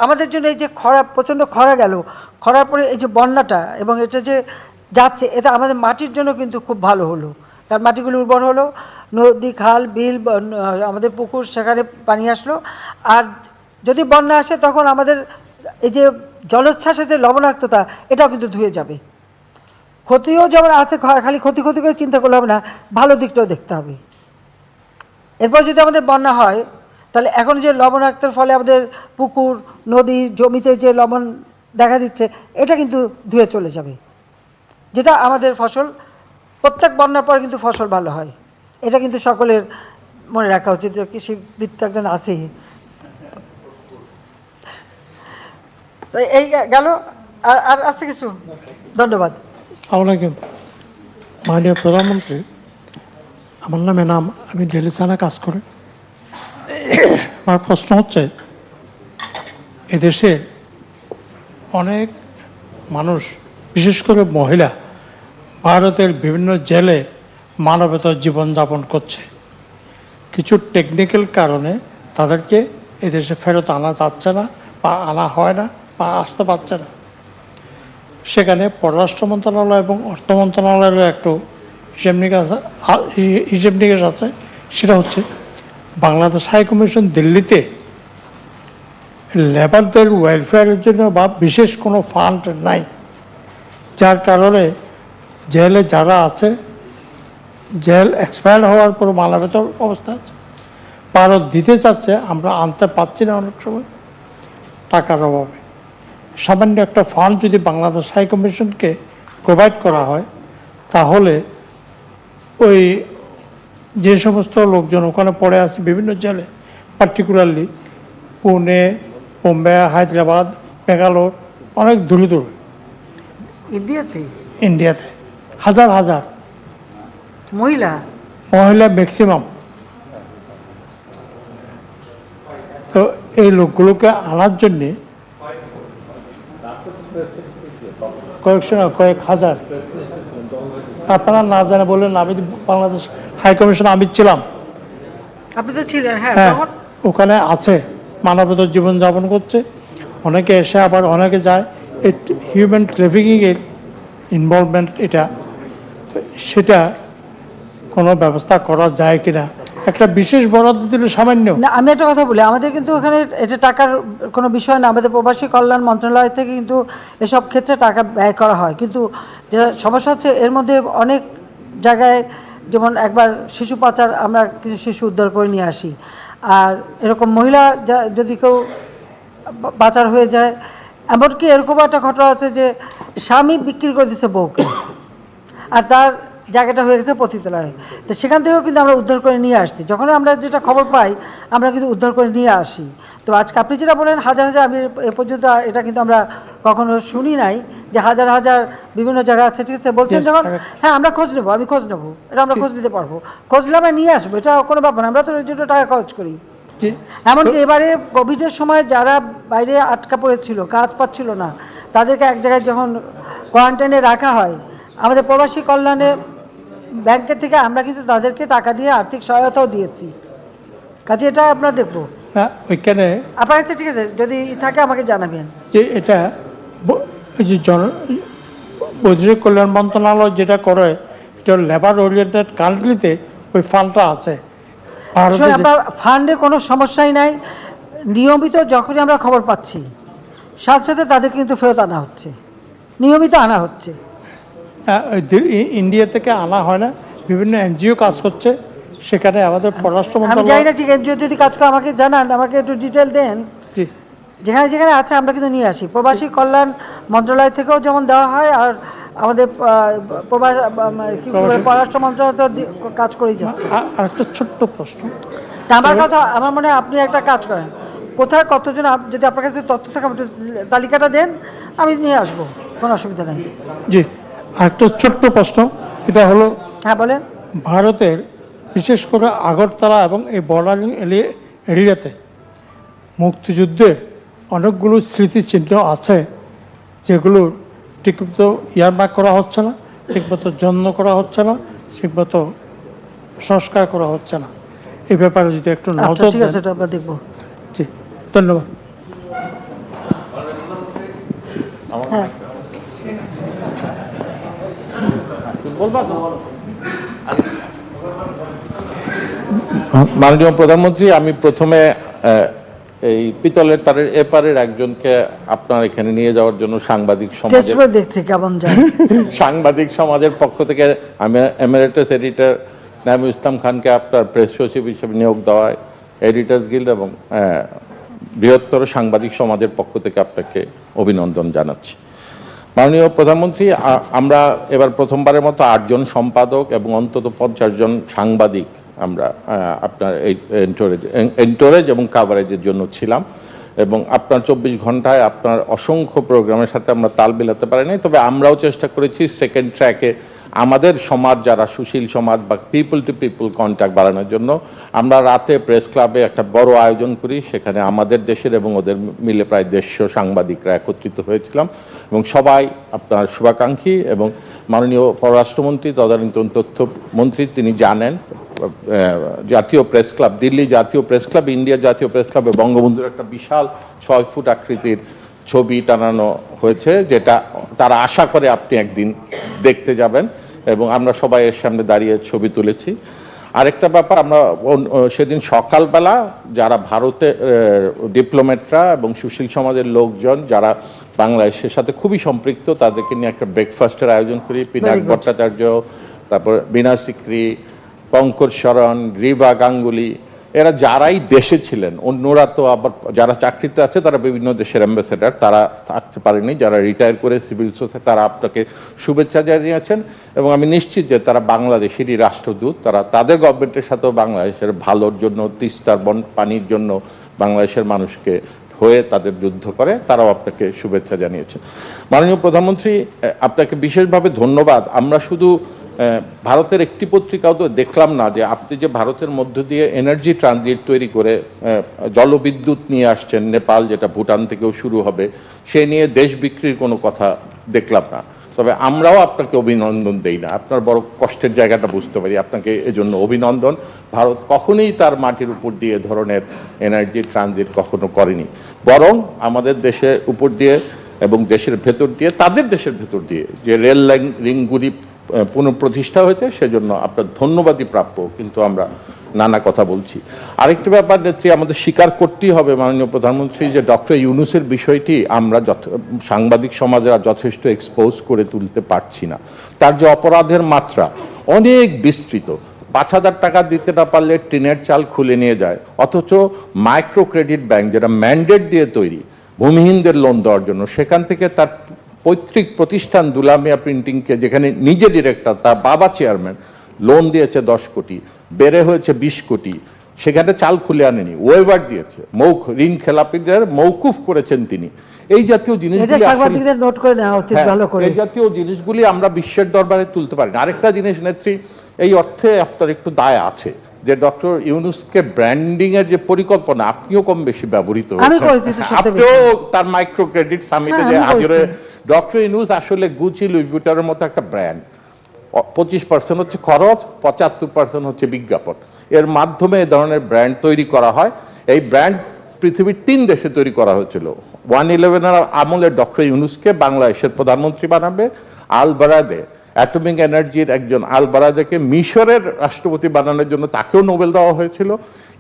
আমাদের জন্য এই যে খরা, প্রচণ্ড খরা গেল, খরার পরে এই যে বন্যাটা এবং এটা যে যাচ্ছে, এটা আমাদের মাটির জন্য কিন্তু খুব ভালো হলো, কারণ মাটিগুলো উর্বর হলো, নদী খাল বিল আমাদের পুকুর সেখানে পানি আসলো। আর যদি বন্যা আসে তখন আমাদের এই যে জলোচ্ছ্বাসের যে লবণাক্ততা, এটাও কিন্তু ধুয়ে যাবে। ক্ষতিও যেমন আছে, খালি ক্ষতি করে চিন্তা করলে হবে না, ভালো দিকটাও দেখতে হবে। এরপর যদি আমাদের বন্যা হয়, তাহলে এখন যে লবণাক্তের ফলে আমাদের পুকুর নদী জমিতে যে লবণ দেখা দিচ্ছে, এটা কিন্তু ধুয়ে চলে যাবে, যেটা আমাদের ফসল, প্রত্যেক বন্যার পর কিন্তু ফসল ভালো হয়। এটা কিন্তু সকলের মনে রাখা উচিত। কৃষিবিদ একজন আছে। এই গেল, আর আছে কিছু? ধন্যবাদ। আসসালামু আলাইকুম। মাননীয় প্রধানমন্ত্রী, আমার নামে নাম, আমি ডেলি থানা কাজ করি। আমার প্রশ্ন হচ্ছে, এদেশে অনেক মানুষ, বিশেষ করে মহিলা, ভারতের বিভিন্ন জেলে মানবেতর জীবনযাপন করছে। কিছু টেকনিক্যাল কারণে তাদেরকে এদেশে ফেরত আনা যাচ্ছে না, বা আনা হয় না, বা আসতে পারছে না। সেখানে পররাষ্ট্র মন্ত্রণালয় এবং অর্থ মন্ত্রণালয়েরও একটু হিসেব নিকেশ আছে। সেটা হচ্ছে, বাংলাদেশ হাই কমিশন দিল্লিতে লেবারদের ওয়েলফেয়ারের জন্য বা বিশেষ কোনো ফান্ড নাই, যার কারণে জেলে যারা আছে, জেল এক্সপায়ার হওয়ার পর মানবেতর অবস্থা আছে, ভারত দিতে চাচ্ছে, আমরা আনতে পারছি না অনেক সময় টাকার অভাবে। সামান্য একটা ফান্ড যদি বাংলাদেশ হাই কমিশনকে প্রোভাইড করা হয়, তাহলে ওই যে সমস্ত লোকজন ওখানে পড়ে আছে বিভিন্ন জেলে, পার্টিকুলারলি পুনে, বোম্বে, হায়দ্রাবাদ, ব্যাঙ্গালোর, অনেক দূরে দূরে ইন্ডিয়াতে হাজার হাজার মহিলা ম্যাক্সিমাম। তো এই লোকগুলোকে আনার জন্যে কয়েক হাজার, আপনারা না জানে বললেন, আমি বাংলাদেশ হাই কমিশন আমি ছিলাম, আপনি তো ছিলেন, হ্যাঁ, ওখানে আছে, মানবতার জীবনযাপন করছে। অনেকে এসে আবার অনেকে যায়, হিউম্যান ট্রাফিকিংয়ের ইনভলভমেন্ট এটা, সেটা কোনো ব্যবস্থা করা যায় কিনা, একটা বিশেষ বরাদ্দ দিলে সামান্য। না, আমি একটা কথা বলি, আমাদের কিন্তু এখানে এটা টাকার কোনো বিষয় না, আমাদের প্রবাসী কল্যাণ মন্ত্রণালয় থেকে কিন্তু এসব ক্ষেত্রে টাকা ব্যয় করা হয়। কিন্তু যেটা সমস্যা হচ্ছে, এর মধ্যে অনেক জায়গায়, যেমন একবার শিশু পাচার, আমরা কিছু শিশু উদ্ধার করে নিয়ে আসি, আর এরকম মহিলা যদি কেউ পাচার হয়ে যায়, এমনকি এরকম একটা ঘটনা আছে যে স্বামী বিক্রি করে দিচ্ছে বউকে, আর তার জায়গাটা হয়ে গেছে পতিতালয়ে। তো সেখান থেকেও কিন্তু আমরা উদ্ধার করে নিয়ে আসছি, যখন আমরা যেটা খবর পাই আমরা কিন্তু উদ্ধার করে নিয়ে আসি। তো আজকে আপনি যেটা বলেন হাজার হাজার, আমি এ পর্যন্ত এটা কিন্তু আমরা কখনো শুনি নাই যে হাজার হাজার বিভিন্ন জায়গা আছে, ঠিক আছে বলছেন যখন, হ্যাঁ আমরা খোঁজ নেবো, আমি খোঁজ নেবো, এটা আমরা খোঁজ নিতে পারবো, খোঁজ নিলে আমরা নিয়ে আসবো, এটা কোনো ব্যাপার না, আমরা তো এর জন্য টাকা খরচ করি। এমনকি এবারে কোভিডের সময় যারা বাইরে আটকা পড়েছিল, কাজ পাচ্ছিল না, তাদেরকে এক জায়গায় যখন কোয়ারেন্টাইনে রাখা হয়, আমাদের প্রবাসী কল্যাণে ব্যাংকের থেকে আমরা কিন্তু তাদেরকে টাকা দিয়ে আর্থিক সহায়তাও দিয়েছি। কাজে এটা আপনারা দেখবো না, ওইখানে আপনার কাছে, ঠিক আছে, যদি থাকে আমাকে জানাবেন। যে এটা ওই যে বৈদেশিক কল্যাণ মন্ত্রণালয় যেটা করে, এটা লেবার ওরিয়েন্টেড কান্ট্রিতে ওই ফান্ডটা আছে। ভারতে আসলে আপনার ফান্ডে কোনো সমস্যাই নাই, নিয়মিত যখনই আমরা খবর পাচ্ছি সাথে সাথে তাদের কিন্তু ফেরত আনা হচ্ছে, নিয়মিত আনা হচ্ছে। ইন্ডিয়া থেকে আনা হয় না, বিভিন্ন এনজিও কাজ করছে সেখানে। আমাদের পররাষ্ট্র আমি জানি মন্ত্রণালয়, না ঠিক এনজিও যদি কাজ করে আমাকে জানান, আমাকে একটু ডিটেল দেন। জি, যেখানে যেখানে আছে আমরা কিন্তু নিয়ে আসি। প্রবাসী কল্যাণ মন্ত্রণালয় থেকেও যেমন দেওয়া হয়, আর আমাদের পররাষ্ট্র মন্ত্রণালয় তো কাজ করেই যাচ্ছে। আর একটা ছোট্ট প্রশ্ন, তা আমার কথা, আমার মনে হয় আপনি একটা কাজ করেন, কোথায় কতজন, যদি আপনার কাছে তথ্য থাকে আমাকে তালিকাটা দেন, আমি নিয়ে আসবো, কোনো অসুবিধা নেই। জি, আর একটা ছোট্ট প্রশ্ন, এটা হলো হ্যাঁ বলেন। ভারতের বিশেষ করে আগরতলা এবং এই বর্ডারিং এরিয়াতে মুক্তিযুদ্ধের অনেকগুলো স্মৃতিচিহ্ন আছে যেগুলো ঠিকমতো ইয়ারমার্ক করা হচ্ছে না, ঠিকমতো যত্ন করা হচ্ছে না, ঠিকমতো সংস্কার করা হচ্ছে না। এই ব্যাপারে যদি একটু আচ্ছা নজর ঠিক আছে, দেন। এটা আমরা দেখবো। জি, ধন্যবাদ। হ্যাঁ মাননীয় প্রধানমন্ত্রী, আমি প্রথমে এই পিতলের তারের এপারের একজনকে আপনার এখানে নিয়ে যাওয়ার জন্য টেস্ট করে দেখছি কেমন যায়। সাংবাদিক সমাজের পক্ষ থেকে আমি এমিরেটাস এডিটর নাইমুল ইসলাম খানকে আপনার প্রেস সচিব হিসেবে নিয়োগ দেওয়ায় এডিটর্স গিল্ড এবং বৃহত্তর সাংবাদিক সমাজের পক্ষ থেকে আপনাকে অভিনন্দন জানাচ্ছি। মাননীয় প্রধানমন্ত্রী, আমরা এবার প্রথমবারের মতো 8 জন সম্পাদক এবং অন্তত 50 জন সাংবাদিক আমরা আপনার এই এন্টোরেজ এবং কাভারেজের জন্য ছিলাম, এবং আপনার 24 ঘন্টায় আপনার অসংখ্য প্রোগ্রামের সাথে আমরা তাল মিলাতে পারিনি। তবে আমরাও চেষ্টা করেছি সেকেন্ড ট্র্যাকে আমাদের সমাজ, যারা সুশীল সমাজ বা পিপল টু পিপল কন্ট্যাক্ট বাড়ানোর জন্য আমরা রাতে প্রেস ক্লাবে একটা বড় আয়োজন করি। সেখানে আমাদের দেশের এবং ওদের মিলে প্রায় 150 সাংবাদিকরা একত্রিত হয়েছিলাম, এবং সবাই আপনার শুভাকাঙ্ক্ষী। এবং মাননীয় পররাষ্ট্রমন্ত্রী তদানীন্তন তথ্যমন্ত্রী তিনি জানেন, জাতীয় প্রেস ক্লাব, দিল্লি জাতীয় প্রেস ক্লাব, ইন্ডিয়া জাতীয় প্রেস ক্লাবে বঙ্গবন্ধুর একটা বিশাল 6 ফুট আকৃতির ছবি টানানো হয়েছে, যেটা তারা আশা করে আপনি একদিন দেখতে যাবেন, এবং আমরা সবাই এর সামনে দাঁড়িয়ে ছবি তুলেছি। আরেকটা ব্যাপার, আমরা সেদিন সকালবেলা যারা ভারতের ডিপ্লোম্যাটরা এবং সুশীল সমাজের লোকজন যারা বাংলাদেশের সাথে খুবই সম্পৃক্ত, তাদেরকে নিয়ে একটা ব্রেকফাস্টের আয়োজন করি। পিনাক ভট্টাচার্য, তারপর বীণা সিকরি, পঙ্কজ শরণ, রিভা গাঙ্গুলি, এরা যারাই দেশে ছিলেন, অন্যরা তো আবার যারা চাকরিতে আছে তারা বিভিন্ন দেশের অ্যাম্বাসেডার, তারা থাকতে পারেনি, যারা রিটায়ার করে সিভিল সোসাইটি, তারা আপনাকে শুভেচ্ছা জানিয়েছেন। এবং আমি নিশ্চিত যে তারা বাংলাদেশেরই রাষ্ট্রদূত, তারা তাদের গভর্নমেন্টের সাথেও বাংলাদেশের ভালোর জন্য, তিস্তার পানির জন্য বাংলাদেশের মানুষকে হয়ে তাদের যুদ্ধ করে, তারাও আপনাকে শুভেচ্ছা জানিয়েছেন। মাননীয় প্রধানমন্ত্রী, আপনাকে বিশেষভাবে ধন্যবাদ। আমরা শুধু ভারতের একটি পত্রিকাও তো দেখলাম না যে আপনি যে ভারতের মধ্য দিয়ে এনার্জি ট্রানজিট তৈরি করে জলবিদ্যুৎ নিয়ে আসছেন নেপাল, যেটা ভুটান থেকেও শুরু হবে, সে নিয়ে দেশ বিক্রির কোনো কথা দেখলাম না। তবে আমরাও আপনাকে অভিনন্দন দেই না, আপনার বড় কষ্টের জায়গাটা বুঝতে পারি, আপনাকে এজন্য অভিনন্দন। ভারত কখনোই তার মাটির উপর দিয়ে এ ধরনের এনার্জি ট্রানজিট কখনো করেনি, বরং আমাদের দেশের উপর দিয়ে এবং দেশের ভেতর দিয়ে, তাদের দেশের ভেতর দিয়ে যে রেল লাইন রিংগুলি পুনঃপ্রতিষ্ঠা হয়েছে, সেজন্য আপনার ধন্যবাদই প্রাপ্য। কিন্তু আমরা নানা কথা বলছি। আরেকটি ব্যাপার নেত্রী, আমাদের স্বীকার করতেই হবে মাননীয় প্রধানমন্ত্রী, যে ডক্টর ইউনূসের বিষয়টি আমরা সাংবাদিক সমাজেরা যথেষ্ট এক্সপোজ করে তুলতে পারছি না। তার যে অপরাধের মাত্রা অনেক বিস্তৃত, 5,000 টাকা দিতে না পারলে টিনের চাল খুলে নিয়ে যায়, অথচ মাইক্রো ক্রেডিট ব্যাংক যেটা ম্যান্ডেট দিয়ে তৈরি ভূমিহীনদের লোন দেওয়ার জন্য, সেখান থেকে তার পৈতৃক প্রতিষ্ঠান দুলামিয়া প্রিন্টিংকে, যেখানে নিজে ডিরেক্টর, তার বাবা চেয়ারম্যান, লোন দিয়েছে 10 কোটি, বেড়ে হয়েছে 20 কোটি, সেখানে চাল খুলে আনেনি, ওয়েভার দিয়েছে, ঋণ খেলাপিদের মৌকুফ করেছেন তিনি। এই জাতীয় জিনিসগুলি সাংবাদিকদের নোট করে নেওয়া উচিত ভালো করে। এই জাতীয় জিনিসগুলি আমরা বিশ্বের দরবারে তুলতে পারি না। আরেকটা জিনিস নেত্রী, এই অর্থে আপনার একটু দায় আছে যে ডক্টর ইউনূসকে ব্র্যান্ডিং এর যে পরিকল্পনা, আপনিও কম বেশি ব্যবহৃত হয়েছেন, আপনিও তার মাইক্রো ক্রেডিট সামিটে যে হাজিরে। ডক্টর ইউনূস আসলে গুচি, লুই ভিউটনের মতো একটা ব্র্যান্ড। 25% হচ্ছে খরচ, 75% হচ্ছে বিজ্ঞাপন। এর মাধ্যমে এ ধরনের ব্র্যান্ড তৈরি করা হয়। এই ব্র্যান্ড পৃথিবীর 3 দেশে তৈরি করা হয়েছিল। 111 আমলে ডক্টর ইউনূসকে বাংলাদেশের প্রধানমন্ত্রী বানাবে, আল বারাদে, অ্যাটমিক এনার্জির একজন আল বারাদেকে মিশরের রাষ্ট্রপতি বানানোর জন্য তাকেও নোবেল দেওয়া হয়েছিল।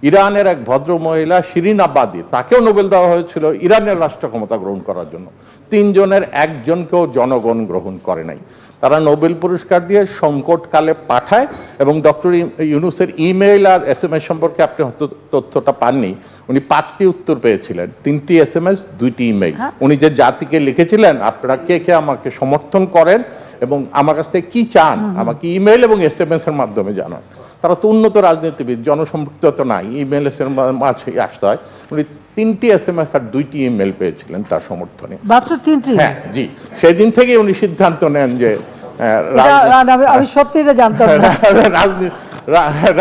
ইরানের এক ভদ্র মহিলা শিরিন আব্বাদি, তাকেও নোবেল দেওয়া হয়েছিল ইরানের রাষ্ট্র ক্ষমতা গ্রহণ করার জন্য। 3 জনের একজনকেও জনগণ গ্রহণ করে নাই। তারা নোবেল পুরস্কার দিয়ে সংকটকালে পাঠায়, এবং ডক্টর ইউনূসের ইমেইল আর SMS সম্পর্কে আপনি হয়তো তথ্যটা পাননি। উনি 5টি উত্তর পেয়েছিলেন, 3টি SMS, 2টি ইমেইল। উনি যে জাতিকে লিখেছিলেন, আপনারা কে কে আমাকে সমর্থন করেন এবং আমার কাছ থেকে কি চান, আমাকে ইমেইল এবং SMS এর মাধ্যমে জানান। তারা তো উন্নত রাজনীতিবিদ, জনসম্পৃক্ত তো নাই, ইমেইল এর মাঝে আসতে হয়। উনি 3টি SMS আর 2টি ইমেইল পেয়েছিলেন তার সমর্থনে। মাত্র 3টি? হ্যাঁ, জি। সেদিন থেকে উনি সিদ্ধান্ত নেন যে আমি সত্যি এটা জানতাম না।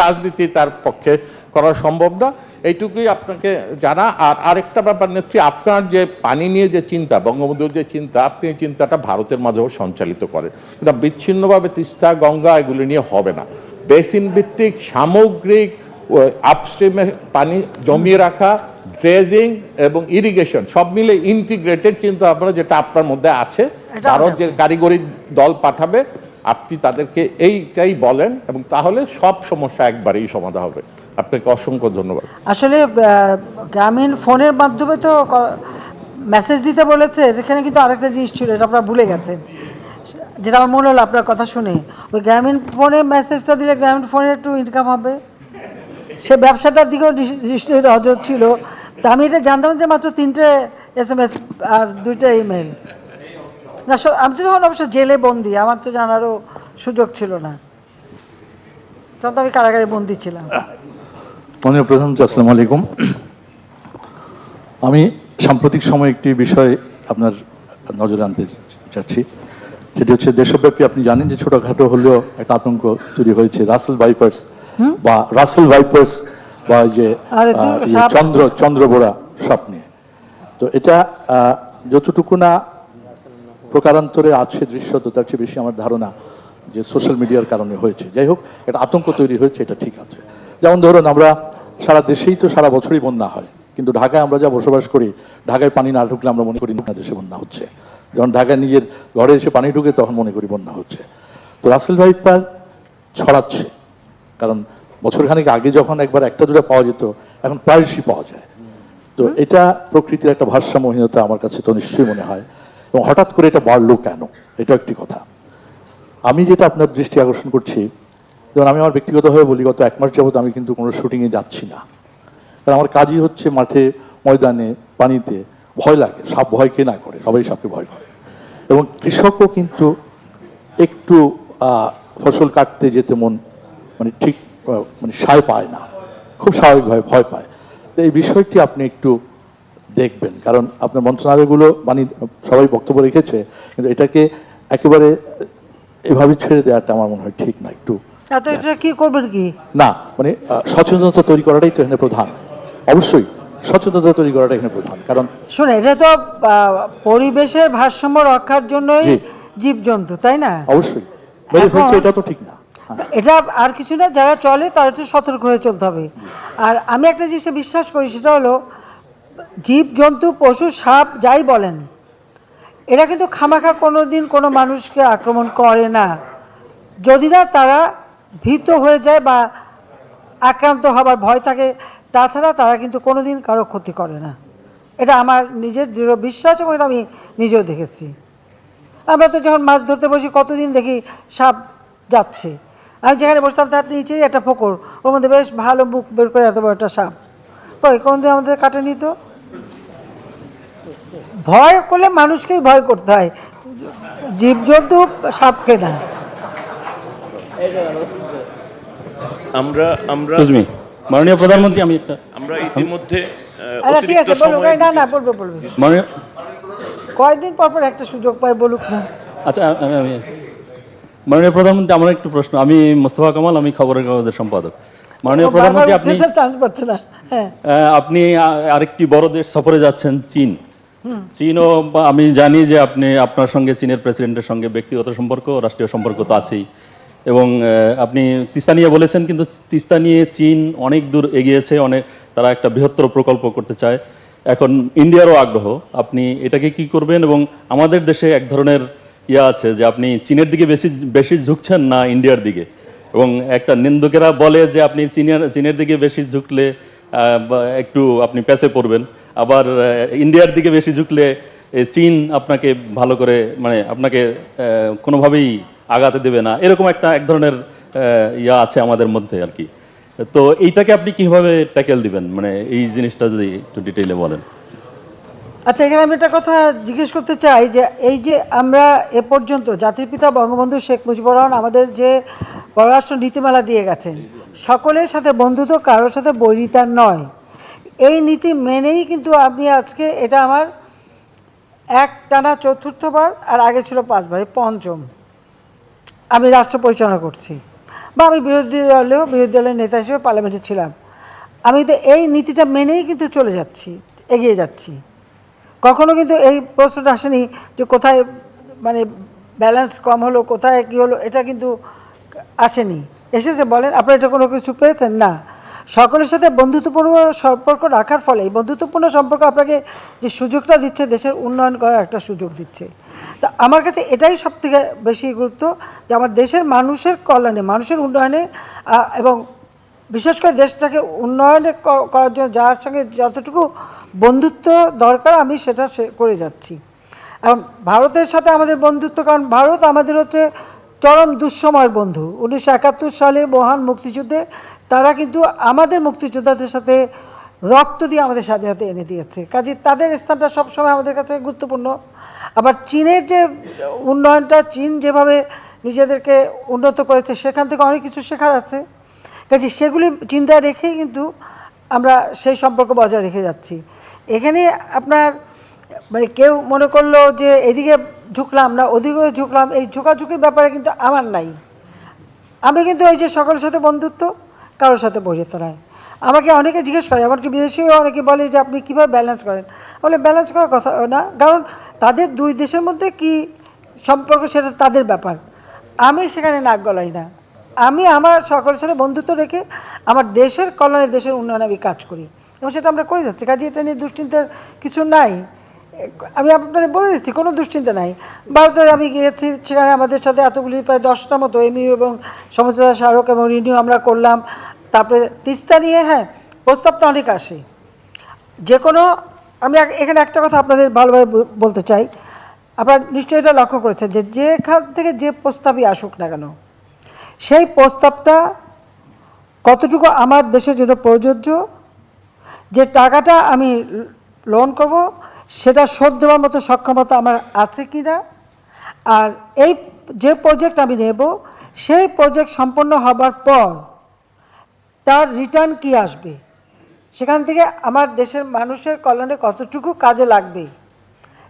রাজনীতি তার পক্ষে করা সম্ভব না, এইটুকুই আপনাকে জানা। আর আরেকটা ব্যাপার নেত্রী, আপনার যে পানি নিয়ে যে চিন্তা, বঙ্গবন্ধুর যে চিন্তা, আপনি এই চিন্তাটা ভারতের মাঝেও সঞ্চালিত করেন। এটা বিচ্ছিন্নভাবে তিস্তা, গঙ্গা এগুলো নিয়ে হবে না। বেসিন ভিত্তিক সামগ্রিক আপস্ট্রিমে পানি জমিয়ে রাখা, ড্রেজিং এবং ইরিগেশন সব মিলে ইন্টিগ্রেটেড চিন্তা ভাবনা যেটা আপনার মধ্যে আছে। ভারত যে কারিগরি দল পাঠাবে, আপনি তাদেরকে এইটাই বলেন, এবং তাহলে সব সমস্যা একবারেই সমাধান হবে। আপনাকে অসংখ্য ধন্যবাদ। আসলে গ্রামীণ ফোনের মাধ্যমে তো মেসেজ দিতে বলেছে, যেখানে কিন্তু আরেকটা জিনিস ছিল, এটা আপনারা ভুলে গেছেন, যেটা আমার মনে হলো আপনার কথা শুনে। ওই গ্রামীণ ফোনে মেসেজটা দিলে গ্রামীণ ফোনের একটু ইনকাম হবে, সে ব্যবসাটার দিকেও দৃষ্টি নজর ছিল। তা আমি এটা জানতাম যে মাত্র 3টে SMS আর 2টা ইমেল। না, আমি তো তখন অবশ্য জেলে বন্দি, আমার তো জানারও সুযোগ ছিল না, তখন তো আমি কারাগারে বন্দি ছিলাম। মাননীয় প্রধানমন্ত্রী, আসসালামু আলাইকুম। আমি সাম্প্রতিক সময়ে একটি বিষয় আপনার নজরে আনতে চাচ্ছি, সেটি হচ্ছে দেশব্যাপী আপনি জানেন যে ছোটখাটো হলেও একটা আতঙ্ক তৈরি হয়েছে রাসেল ভাইপার্স বা যে চন্দ্রবোড়া সাপ নিয়ে। তো এটা যতটুকু না প্রকারান্তরে আছে দৃশ্যত, তার চেয়ে বেশি আমার ধারণা যে সোশ্যাল মিডিয়ার কারণে হয়েছে। যাই হোক, একটা আতঙ্ক তৈরি হয়েছে, এটা ঠিক আছে। যেমন ধরুন, আমরা সারা দেশেই তো সারা বছরই বন্যা হয়, কিন্তু ঢাকায় আমরা যা বসবাস করি, ঢাকায় পানি না ঢুকলে আমরা মনে করি না দেশে বন্যা হচ্ছে। যখন ঢাকায় নিজের ঘরে এসে পানি ঢুকে, তখন মনে করি বন্যা হচ্ছে। তো রাসেল ভাইপার ছড়াচ্ছে, কারণ বছরখানেক আগে যখন একবার একটা দুটা পাওয়া যেত, এখন প্রায়শই পাওয়া যায়। তো এটা প্রকৃতির একটা ভারসাম্যহীনতা আমার কাছে তো নিশ্চয়ই মনে হয়। এবং হঠাৎ করে এটা বাড়লো কেন, এটা একটি কথা। আমি যেটা আপনার দৃষ্টি আকর্ষণ করছি, যেমন আমি আমার ব্যক্তিগতভাবে বলি, গত 1 মাস যাবত আমি কিন্তু কোনো শুটিংয়ে যাচ্ছি না, কারণ আমার কাজই হচ্ছে মাঠে, ময়দানে, পানিতে। ভয় লাগে, সাপ ভয় কে না করে, সবাই সাপকে ভয় করে। এবং কৃষকও কিন্তু একটু ফসল কাটতে যেতে ঠিক সায় পায় না, খুব স্বাভাবিকভাবে ভয় পায়। তো এই বিষয়টি আপনি একটু দেখবেন, কারণ আপনার মন্ত্রণালয়গুলো সবাই বক্তব্য রেখেছে, কিন্তু এটাকে একেবারে এভাবে ছেড়ে দেওয়াটা আমার মনে হয় ঠিক না। একটু কি করবেন কি না, সচেতনতা তৈরি করাটাই তো এখানে প্রধান। অবশ্যই সচেতনতা তৈরি করাটা এখানে প্রধান, কারণ শুনে এটা তো পরিবেশের ভারসাম্য রক্ষার জন্যই জীবজন্তু, তাই না? অবশ্যই এটা তো ঠিক না। এটা আর কিছু না, যারা চলে তারা একটু সতর্ক হয়ে চলতে হবে। আর আমি একটা জিনিস বিশ্বাস করি, সেটা হলো জীবজন্তু, পশু, সাপ যাই বলেন, এরা কিন্তু খামাখা কোনোদিন কোনো মানুষকে আক্রমণ করে না, যদি না তারা ভীত হয়ে যায় বা আক্রান্ত হবার ভয় থাকে। তাছাড়া তারা কিন্তু কোনোদিন কারো ক্ষতি করে না, এটা আমার নিজের দৃঢ় বিশ্বাস, এবং এটা আমি নিজেও দেখেছি। আমরা তো যখন মাছ ধরতে বসি, কতদিন দেখি সাপ যাচ্ছে। আমি যেখানে বসতাম তার নিচেই একটা পুকুর, ওর মধ্যে বেশ ভালো মুখ বের করে এত বড় একটা সাপ, কই কোনদিন আমাদের কাটেনি তো। ভয় করলে মানুষকেই ভয় করতে হয়, জীবজন্তু সাপকে না। মাননীয় প্রধানমন্ত্রী, আমরা ইতিমধ্যে ঠিক আছে, বলুক। না বলবে কয়েকদিন পর একটা সুযোগ পাই, বলুক না। আচ্ছা, মাননীয় প্রধানমন্ত্রী, আমার একটু প্রশ্ন। আমি মোস্তফা কামাল, আমি খবরের কাগজের সম্পাদক। মাননীয় প্রধানমন্ত্রী, আপনি আরেকটি বড় দেশ সফরে যাচ্ছেন, চীন। চীনও আমি জানি যে আপনার সঙ্গে চীনের প্রেসিডেন্টের সঙ্গে ব্যক্তিগত সম্পর্ক, রাষ্ট্রীয় সম্পর্ক তো আছেই, এবং আপনি তিস্তা নিয়ে বলেছেন, কিন্তু তিস্তা নিয়ে চীন অনেক দূর এগিয়েছে, তারা একটা বৃহত্তর প্রকল্প করতে চায়। এখন ইন্ডিয়ারও আগ্রহ, আপনি এটাকে কি করবেন? এবং আমাদের দেশে এক ধরনের ইয়ে আছে যে আপনি চীনের দিকে বেশি বেশি ঝুঁকছেন না ইন্ডিয়ার দিকে, এবং একটা নিন্দুকেরা বলে যে আপনি চীনের দিকে বেশি ঝুঁকলে একটু আপনি পেছে পড়বেন, আবার ইন্ডিয়ার দিকে বেশি ঝুঁকলে চীন আপনাকে ভালো করে মানে আপনাকে কোনোভাবেই আগাতে দেবে না, এরকম এক ধরনের ইয়া আছে আমাদের মধ্যে আর কি। তো এইটাকে আপনি কিভাবে ট্যাকেল দিবেন, মানে এই জিনিসটা যদি একটু ডিটেইলে বলেন। আচ্ছা, এখানে আমি একটা কথা জিজ্ঞেস করতে চাই যে এই যে আমরা এ পর্যন্ত জাতির পিতা বঙ্গবন্ধু শেখ মুজিবুর রহমান আমাদের যে পররাষ্ট্র নীতিমালা দিয়ে গেছেন, সকলের সাথে বন্ধুত্ব, কারোর সাথে বৈরিতা নয়, এই নীতি মেনেই কিন্তু আপনি আজকে এটা আমার টানা ৪র্থবার, আর আগে ছিল 5বার, পঞ্চম আমি রাষ্ট্র পরিচালনা করছি, বা আমি বিরোধী দলের নেতা হিসেবে পার্লামেন্টে ছিলাম। আমি তো এই নীতিটা মেনেই কিন্তু চলে যাচ্ছি, এগিয়ে যাচ্ছি। কখনো কিন্তু এই প্রশ্নটা আসেনি যে কোথায় মানে ব্যালেন্স কম হলো, কোথায় কী হলো, এটা কিন্তু আসেনি। এসেছে বলেন, আপনারা এটা কোনো কিছু পেয়েছেন না। সকলের সাথে বন্ধুত্বপূর্ণ সম্পর্ক রাখার ফলে এই বন্ধুত্বপূর্ণ সম্পর্ক আপনাকে যে সুযোগটা দিচ্ছে, দেশের উন্নয়ন করার একটা সুযোগ দিচ্ছে। তা আমার কাছে এটাই সবথেকে বেশি গুরুত্ব, যে আমার দেশের মানুষের কল্যাণে, মানুষের উন্নয়নে, এবং বিশেষ করে দেশটাকে উন্নয়নে করার জন্য যার সঙ্গে যতটুকু বন্ধুত্ব দরকার আমি সেটা করে যাচ্ছি। এবং ভারতের সাথে আমাদের বন্ধুত্ব, কারণ ভারত আমাদের হচ্ছে চরম দুঃসময়ের বন্ধু। 1971 সালে মহান মুক্তিযুদ্ধে তারা কিন্তু আমাদের মুক্তিযোদ্ধাদের সাথে রক্ত দিয়ে আমাদের স্বাধীনতা এনে দিয়েছে, কাজে তাদের স্থানটা সবসময় আমাদের কাছে গুরুত্বপূর্ণ। আবার চীনের যে উন্নয়নটা, চীন যেভাবে নিজেদেরকে উন্নত করেছে, সেখান থেকে অনেক কিছু শেখার আছে, কাজে সেগুলি চিন্তায় রেখেই কিন্তু আমরা সেই সম্পর্ক বজায় রেখে যাচ্ছি। এখানে আপনার মানে কেউ মনে করলো যে এদিকে ঝুঁকলাম না ওদিকে ঝুঁকলাম, এই ঝুঁকাঝুঁকির ব্যাপারে কিন্তু আমার নাই। আমি কিন্তু ওই যে সকলের সাথে বন্ধুত্ব, কারোর সাথে বৈরিতা নয়। আমাকে অনেকে জিজ্ঞেস করে, এমনকি বিদেশিও অনেকে বলে যে আপনি কীভাবে ব্যালেন্স করেন, বলে ব্যালেন্স করার কথা না, কারণ তাদের দুই দেশের মধ্যে কি সম্পর্ক সেটা তাদের ব্যাপার, আমি সেখানে নাক গলাই না। আমি আমার সকলের সাথে বন্ধুত্ব রেখে আমার দেশের কল্যাণে, দেশের উন্নয়নে আমি কাজ করি, এবং সেটা আমরা করে যাচ্ছি। কাজে এটা নিয়ে দুশ্চিন্তার কিছু নাই। আমি আপনাদের বলে দিচ্ছি, কোনো দুশ্চিন্তা নাই। ভারতে আমি গিয়েছি, সেখানে আমাদের সাথে এতগুলি প্রায় 10টা মতো এমইউ এবং সমঝোতা স্মারক এবং রিনিউ আমরা করলাম। তারপরে তিস্তা নিয়ে হ্যাঁ প্রস্তাব তো অনেক আসে, যে কোনো, আমি এখানে একটা কথা আপনাদের ভালোভাবে বলতে চাই, আপনারা নিশ্চয়ই এটা লক্ষ্য করেছেন যে যেখান থেকে যে প্রস্তাবই আসুক না কেন, সেই প্রস্তাবটা কতটুকু আমার দেশের জন্য প্রযোজ্য, যে টাকাটা আমি লোন করব সেটা শোধ দেওয়ার মতো সক্ষমতা আমার আছে কি না, আর এই যে প্রজেক্ট আমি নেব সেই প্রজেক্ট সম্পন্ন হবার পর তার রিটার্ন কি আসবে, সেখান থেকে আমার দেশের মানুষের কল্যাণে কতটুকু কাজে লাগবে,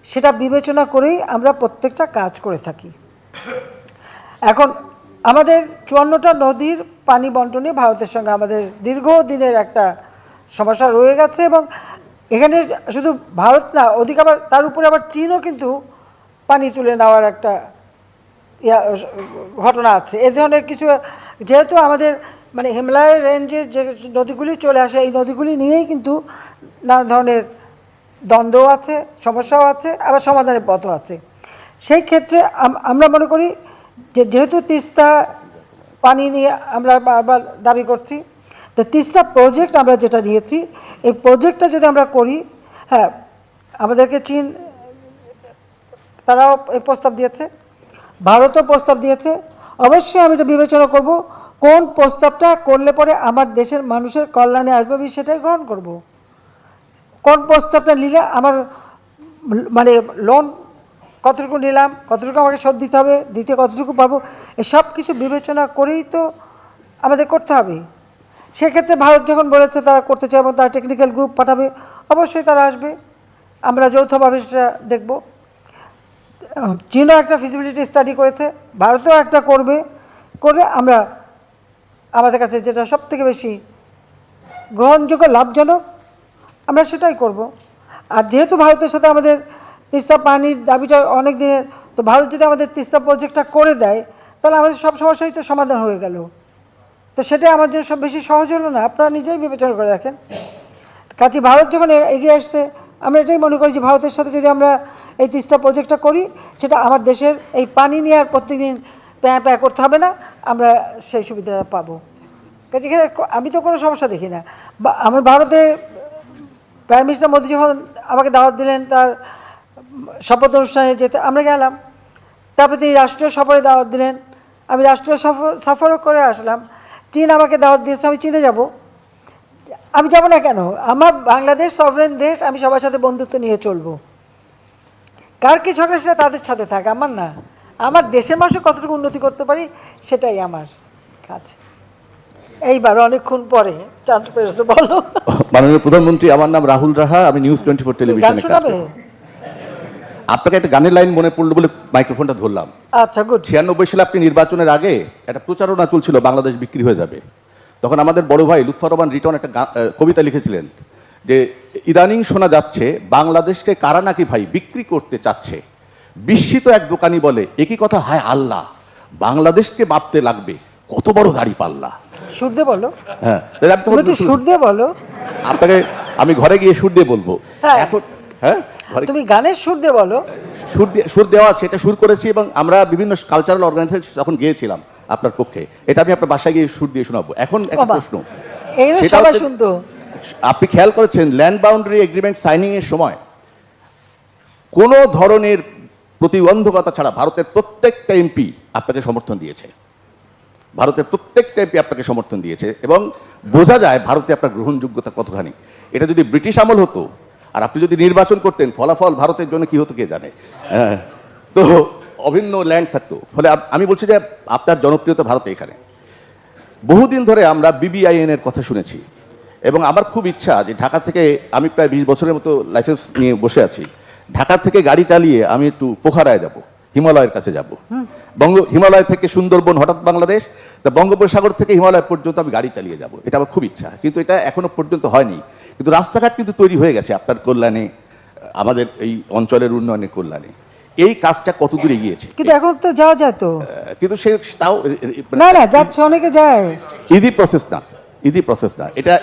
সেটা বিবেচনা করেই আমরা প্রত্যেকটা কাজ করে থাকি। এখন আমাদের 54টা নদীর পানি বন্টনে ভারতের সঙ্গে আমাদের দীর্ঘদিনের একটা সমস্যা রয়ে গেছে, এবং এখানে শুধু ভারত না, ওদিকে আবার তার উপরে আবার চীনও কিন্তু পানি তুলে নেওয়ার একটা ঘটনা আছে। এ ধরনের কিছু, যেহেতু আমাদের মানে হিমালয় রেঞ্জের যে নদীগুলি চলে আসে, এই নদীগুলি নিয়েই কিন্তু নানা ধরনের দ্বন্দ্ব আছে, সমস্যাও আছে, আবার সমাধানের পথও আছে। সেই ক্ষেত্রে আমরা মনে করি যে যেহেতু তিস্তা পানি নিয়ে আমরা বারবার দাবি করছি, তো তিস্তা প্রজেক্ট আমরা যেটা নিয়েছি, এই প্রজেক্টটা যদি আমরা করি, হ্যাঁ আমাদেরকে চীন তারাও এই প্রস্তাব দিয়েছে, ভারতও প্রস্তাব দিয়েছে, অবশ্যই আমি এটা বিবেচনা করব কোন প্রস্তাবটা করলে পরে আমার দেশের মানুষের কল্যাণে আসবে, আমি সেটাই গ্রহণ করব। কোন প্রস্তাবটা নিলে আমার মানে লোন কতটুকু নিলাম, কতটুকু আমাকে শোধ দিতে হবে, দিতে কতটুকু পারবো, এসব কিছু বিবেচনা করেই তো আমাদের করতে হবে। সেক্ষেত্রে ভারত যখন বলেছে তারা করতে চায় এবং তারা টেকনিক্যাল গ্রুপ পাঠাবে, অবশ্যই তারা আসবে, আমরা যৌথভাবে সেটা দেখব। চীনও একটা ফিজিবিলিটি স্টাডি করেছে, ভারতও একটা করবে, করে আমরা আমাদের কাছে যেটা সবথেকে বেশি গ্রহণযোগ্য, লাভজনক, আমরা সেটাই করব। আর যেহেতু ভারতের সাথে আমাদের তিস্তা পানির দাবিটা অনেক দিনের, তো ভারত যদি আমাদের তিস্তা প্রজেক্টটা করে দেয়, তাহলে আমাদের সব সমস্যাই তো সমাধান হয়ে গেল। তো সেটাই আমার জন্য সব বেশি সহজ হলো না? আপনারা নিজেই বিবেচনা করে দেখেন। কাজে ভারত যখন এগিয়ে আসছে, আমরা এটাই মনে করি যে ভারতের সাথে যদি আমরা এই তিস্তা প্রজেক্টটা করি, সেটা আমার দেশের এই পানি নিয়ে আর প্রত্যেকদিন প্যাঁ করতে হবে না, আমরা সেই সুবিধাটা পাবো। কাজে এখানে আমি তো কোনো সমস্যা দেখি না। আমার ভারতে প্রাইম মিনিস্টার মোদী যখন আমাকে দাওয়াত দিলেন তার শপথ অনুষ্ঠানে যেতে, আমরা গেলাম। তারপরে তিনি রাষ্ট্রীয় সফরে দাওয়াত দিলেন, আমি রাষ্ট্রীয় সফরও করে আসলাম। চীন আমাকে দাওয়াত দিয়েছে, আমি চীনে যাব। আমি যাব না কেন? আমার বাংলাদেশ সভরেন দেশ, আমি সবার সাথে বন্ধুত্ব নিয়ে চলবো। কার কি ঝগড়া সেটা তাদের সাথে থাকে, আমার না। আমার দেশের মানুষের কতটুকু উন্নতি করতে পারি সেটাই আমার কাজ। এইবার অনেকক্ষণ পরে চান্স পেয়েছে, বলো। মাননীয় প্রধানমন্ত্রী, আমার নাম রাহুল রাহা, আমি নিউজ 24 গান টেলিভিশনে কাজ শোনাবে? করি। আপনাকে একটা গানের লাইন মনে পড়লো বলে মাইক্রোফোনটা ধরলাম। আচ্ছা, গুড। 96 সালে আপনি নির্বাচনের আগে একটা প্রচারণা চলছিল বাংলাদেশ বিক্রি হয়ে যাবে। তখন আমাদের বড় ভাই লুৎফর রহমান রিটন একটা কবিতা লিখেছিলেন যে ইদানিং শোনা যাচ্ছে বাংলাদেশকে কারা নাকি ভাই বিক্রি করতে চাচ্ছে। বিস্মিত এক দোকানি বলে, একই কথা, হায় আল্লাহ, বাংলাদেশকে মাপতে লাগবে কত বড় দাড়ি পাল্লা। সুর দিয়ে বলো। হ্যাঁ, তাহলে আমি তখন একটু সুর দিয়ে বলো। আপনাকে আমি ঘরে গিয়ে সুর দিয়ে বলবো। হ্যাঁ। এখন হ্যাঁ, ঘরে তুমি গানের সুর দিয়ে বলো। সুর দেওয়া আছে, এটা সুর করেছি এবং আমরা বিভিন্ন কালচারাল অর্গানাইজেশন যখন গিয়েছিলাম আপনার পক্ষে, এটা আমি আপনার বাসায় গিয়ে সুর দিয়ে শোনাবো। এখন একটা বাবা, প্রশ্ন, এইটা সেটা সবাই হচ্ছে, শুনতো। আপনি খেয়াল করেছেন ল্যান্ড বাউন্ডারি এগ্রিমেন্ট সাইনিং এর সময় কোন ধরনের প্রতিবন্ধকতা ছাড়া ভারতের প্রত্যেকটা এমপি আপনাকে সমর্থন দিয়েছে। ভারতের প্রত্যেকটা এমপি আপনাকে সমর্থন দিয়েছে এবং বোঝা যায় ভারতে আপনার গ্রহণযোগ্যতা কতখানি। এটা যদি ব্রিটিশ আমল হতো আর আপনি যদি নির্বাচন করতেন, ফলাফল ভারতের জন্য কি হতো কে জানে। তো অভিন্ন ল্যান্ড থাকতো। ফলে আমি বলছি যে আপনার জনপ্রিয়তা ভারতে এখানে। বহুদিন ধরে আমরা BBIN এর কথা শুনেছি এবং আমার খুব ইচ্ছা যে ঢাকা থেকে, আমি প্রায় 20 বছরের মতো লাইসেন্স নিয়ে বসে আছি, ঢাকা থেকে গাড়ি চালিয়ে আমি একটু পোখারায় যাব, হিমালয়ের কাছে যাব। হিমালয় থেকে সুন্দরবন হঠাৎ বাংলাদেশ, তা বঙ্গোপসাগর থেকে হিমালয় পর্যন্ত আমি গাড়ি চালিয়ে যাব, এটা আমার খুব ইচ্ছা। কিন্তু এটা এখনো পর্যন্ত হয়নি। কিন্তু রাস্তাঘাট কিন্তু তৈরি হয়ে গেছে আপনার কল্যাণে, আমাদের এই অঞ্চলের উন্নয়নের কল্যাণে। এই কাজটা কত দূর এগিয়েছে? কিন্তু এখন তো যাওয়া যায় তো। কিন্তু সে তাও না না, যাচ্ছে, অনেকে যায়। ইজি প্রসেস না, ইজি প্রসেস না। এটা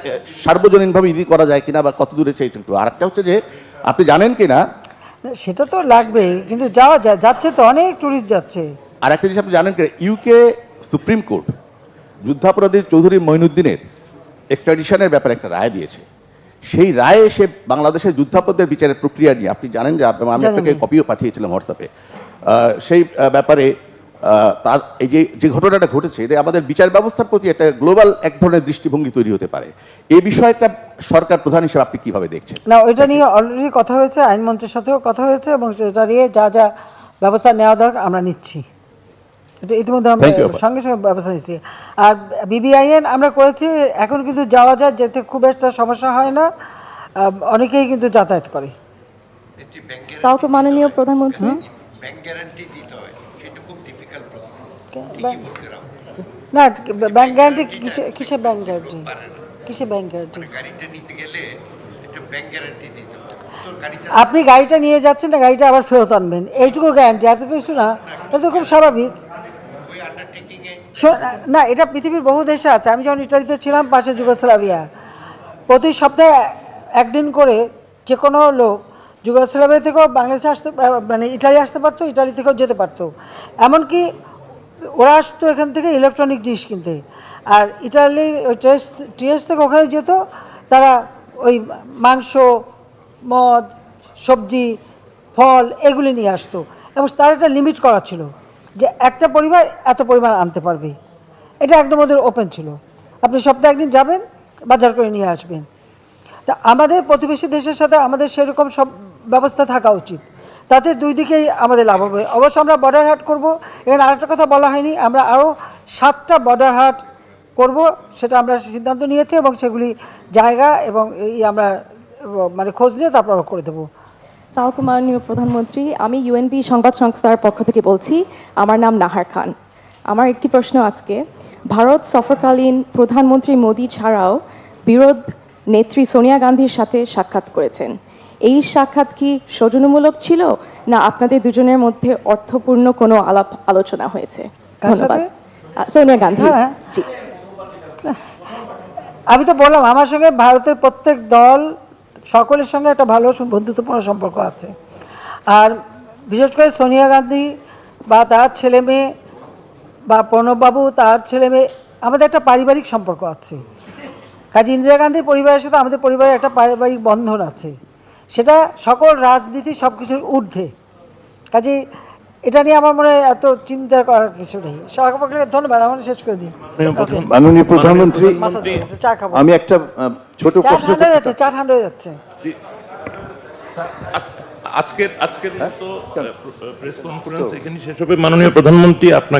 সার্বজনীনভাবে ইজি করা যায় কিনা বা কত দূরে সেই একটু। আর একটা হচ্ছে যে আপনি জানেন কিনা, সেটা তো লাগবে, কিন্তু যাওয়া যায়, যাচ্ছে তো, অনেক টুরিস্ট যাচ্ছে। আর একটা জিনিস আপনি জানেন কিনা, ইউকে সুপ্রিম কোর্ট যুদ্ধাপরাধী চৌধুরী মঈনুদ্দিনের এক্সট্রাডিশনের ব্যাপারে একটা রায় দিয়েছে। সেই রায়ে এসে বাংলাদেশের যুদ্ধাপরাধের বিচারের প্রক্রিয়া নিয়ে, আপনি জানেন যে আমি আপনাকে কপিও পাঠিয়েছিলাম হোয়াটসঅ্যাপে, সেই ব্যাপারে তার এই যে ঘটনাটা ঘটেছে, এটা আমাদের বিচার ব্যবস্থার প্রতি একটা গ্লোবাল এক ধরনের দৃষ্টিভঙ্গি তৈরি হতে পারে। এই বিষয়টা সরকার প্রধান হিসেবে আপনি কিভাবে দেখছেন? না, ওইটা নিয়ে অলরেডি কথা হয়েছে, আইনমন্ত্রীর সাথেও কথা হয়েছে এবং সেটা নিয়ে যা যা ব্যবস্থা নেওয়া দরকার আমরা নিচ্ছি। এটা ইতিমধ্যে আমরা সঙ্গে সঙ্গে ব্যবস্থা নিচ্ছি। আর BBIN আমরা করেছি, এখন কিন্তু যাওয়া যায়, যেতে খুব একটা সমস্যা হয় না, অনেকেই কিন্তু যাতায়াত করে। তাও তো মাননীয় প্রধানমন্ত্রী না, ব্যাংক গ্যারান্টি কিসে ব্যাংক গ্যারান্টি, কিসে ব্যাংক গ্যারান্টি? আপনি গাড়িটা নিয়ে যাচ্ছেন না, গাড়িটা আবার ফেরত আনবেন, এইটুকু গ্যারান্টি, এত কিছু না। এটা তো খুব স্বাভাবিক। না, এটা পৃথিবীর বহু দেশে আছে। আমি যখন ইটালিতে ছিলাম, পাশে যুগোস্লাভিয়া, প্রতি সপ্তাহে একদিন করে যে কোনো লোক যুগোস্লাভিয়া থেকেও বাংলাদেশে আসতে, মানে ইটালি আসতে পারতো, ইটালি থেকেও যেতে পারতো। এমনকি ওরা আসতো এখান থেকে ইলেকট্রনিক জিনিস কিনতে, আর ইটালির ওই টিএস থেকে ওখানে যেত, তারা ওই মাংস, মদ, সবজি, ফল এগুলি নিয়ে আসতো এবং তার একটা লিমিট করা ছিল যে একটা পরিবার এত পরিমাণ আনতে পারবে। এটা একদম ওদের ওপেন ছিল, আপনি সপ্তাহে একদিন যাবেন, বাজার করে নিয়ে আসবেন। তা আমাদের প্রতিবেশী দেশের সাথে আমাদের সেরকম সব ব্যবস্থা থাকা উচিত, তাতে দুই দিকেই আমাদের লাভ হবে। অবশ্য আমরা বর্ডার হাট করব, এখানে আরেকটা কথা বলা হয়নি, আমরা আরও 7টা বর্ডার হাট করব, সেটা আমরা সিদ্ধান্ত নিয়েছি এবং সেগুলি জায়গা এবং এই আমরা মানে খোঁজ নিয়ে তারপর করে দেবো। সালামু মাননীয় প্রধানমন্ত্রী, আমি UNP সংবাদ সংস্থার পক্ষ থেকে বলছি। আমার নাম নাহার খান। আমার একটি প্রশ্ন আজকে, ভারত সফরকালীন প্রধানমন্ত্রী মোদী ছাড়াও বিরোধ নেত্রী সোনিয়া গান্ধীর সাথে সাক্ষাৎ করেছেন। এই সাক্ষাৎ কি সৌজন্যমূলক ছিল, না আপনাদের দুজনের মধ্যে অর্থপূর্ণ কোনো আলাপ আলোচনা হয়েছে? ধন্যবাদ। সোনিয়া গান্ধী। জি, আমি তো বললাম আমার সঙ্গে ভারতের প্রত্যেক দল সকলের সঙ্গে একটা ভালো বন্ধুত্বপূর্ণ সম্পর্ক আছে। আর বিশেষ করে সোনিয়া গান্ধী বা তার ছেলে মেয়ে বা প্রণববাবু তার ছেলে মেয়ে, আমাদের একটা পারিবারিক সম্পর্ক আছে। কাজী ইন্দিরা গান্ধীর পরিবারের সাথে আমাদের পরিবারের একটা পারিবারিক বন্ধন আছে, সেটা সকল রাজনীতি সব কিছুর ঊর্ধ্বে। কাজে এটা নিয়ে আমার মনে হয় এত চিন্তা করার কিছু নেই। সরকারকে ধন্যবাদ, আমার শেষ করে দিই। মাননীয় প্রধানমন্ত্রী, চা খাবো, আমি একটা ছোট চা প্রশ্ন ঠান্ডা হয়ে যাচ্ছে, চা ঠান্ডা হয়ে যাচ্ছে। আজকের মতো প্রেস কনফারেন্স এখানে শেষ হবে। মাননীয় প্রধানমন্ত্রী আপনাকে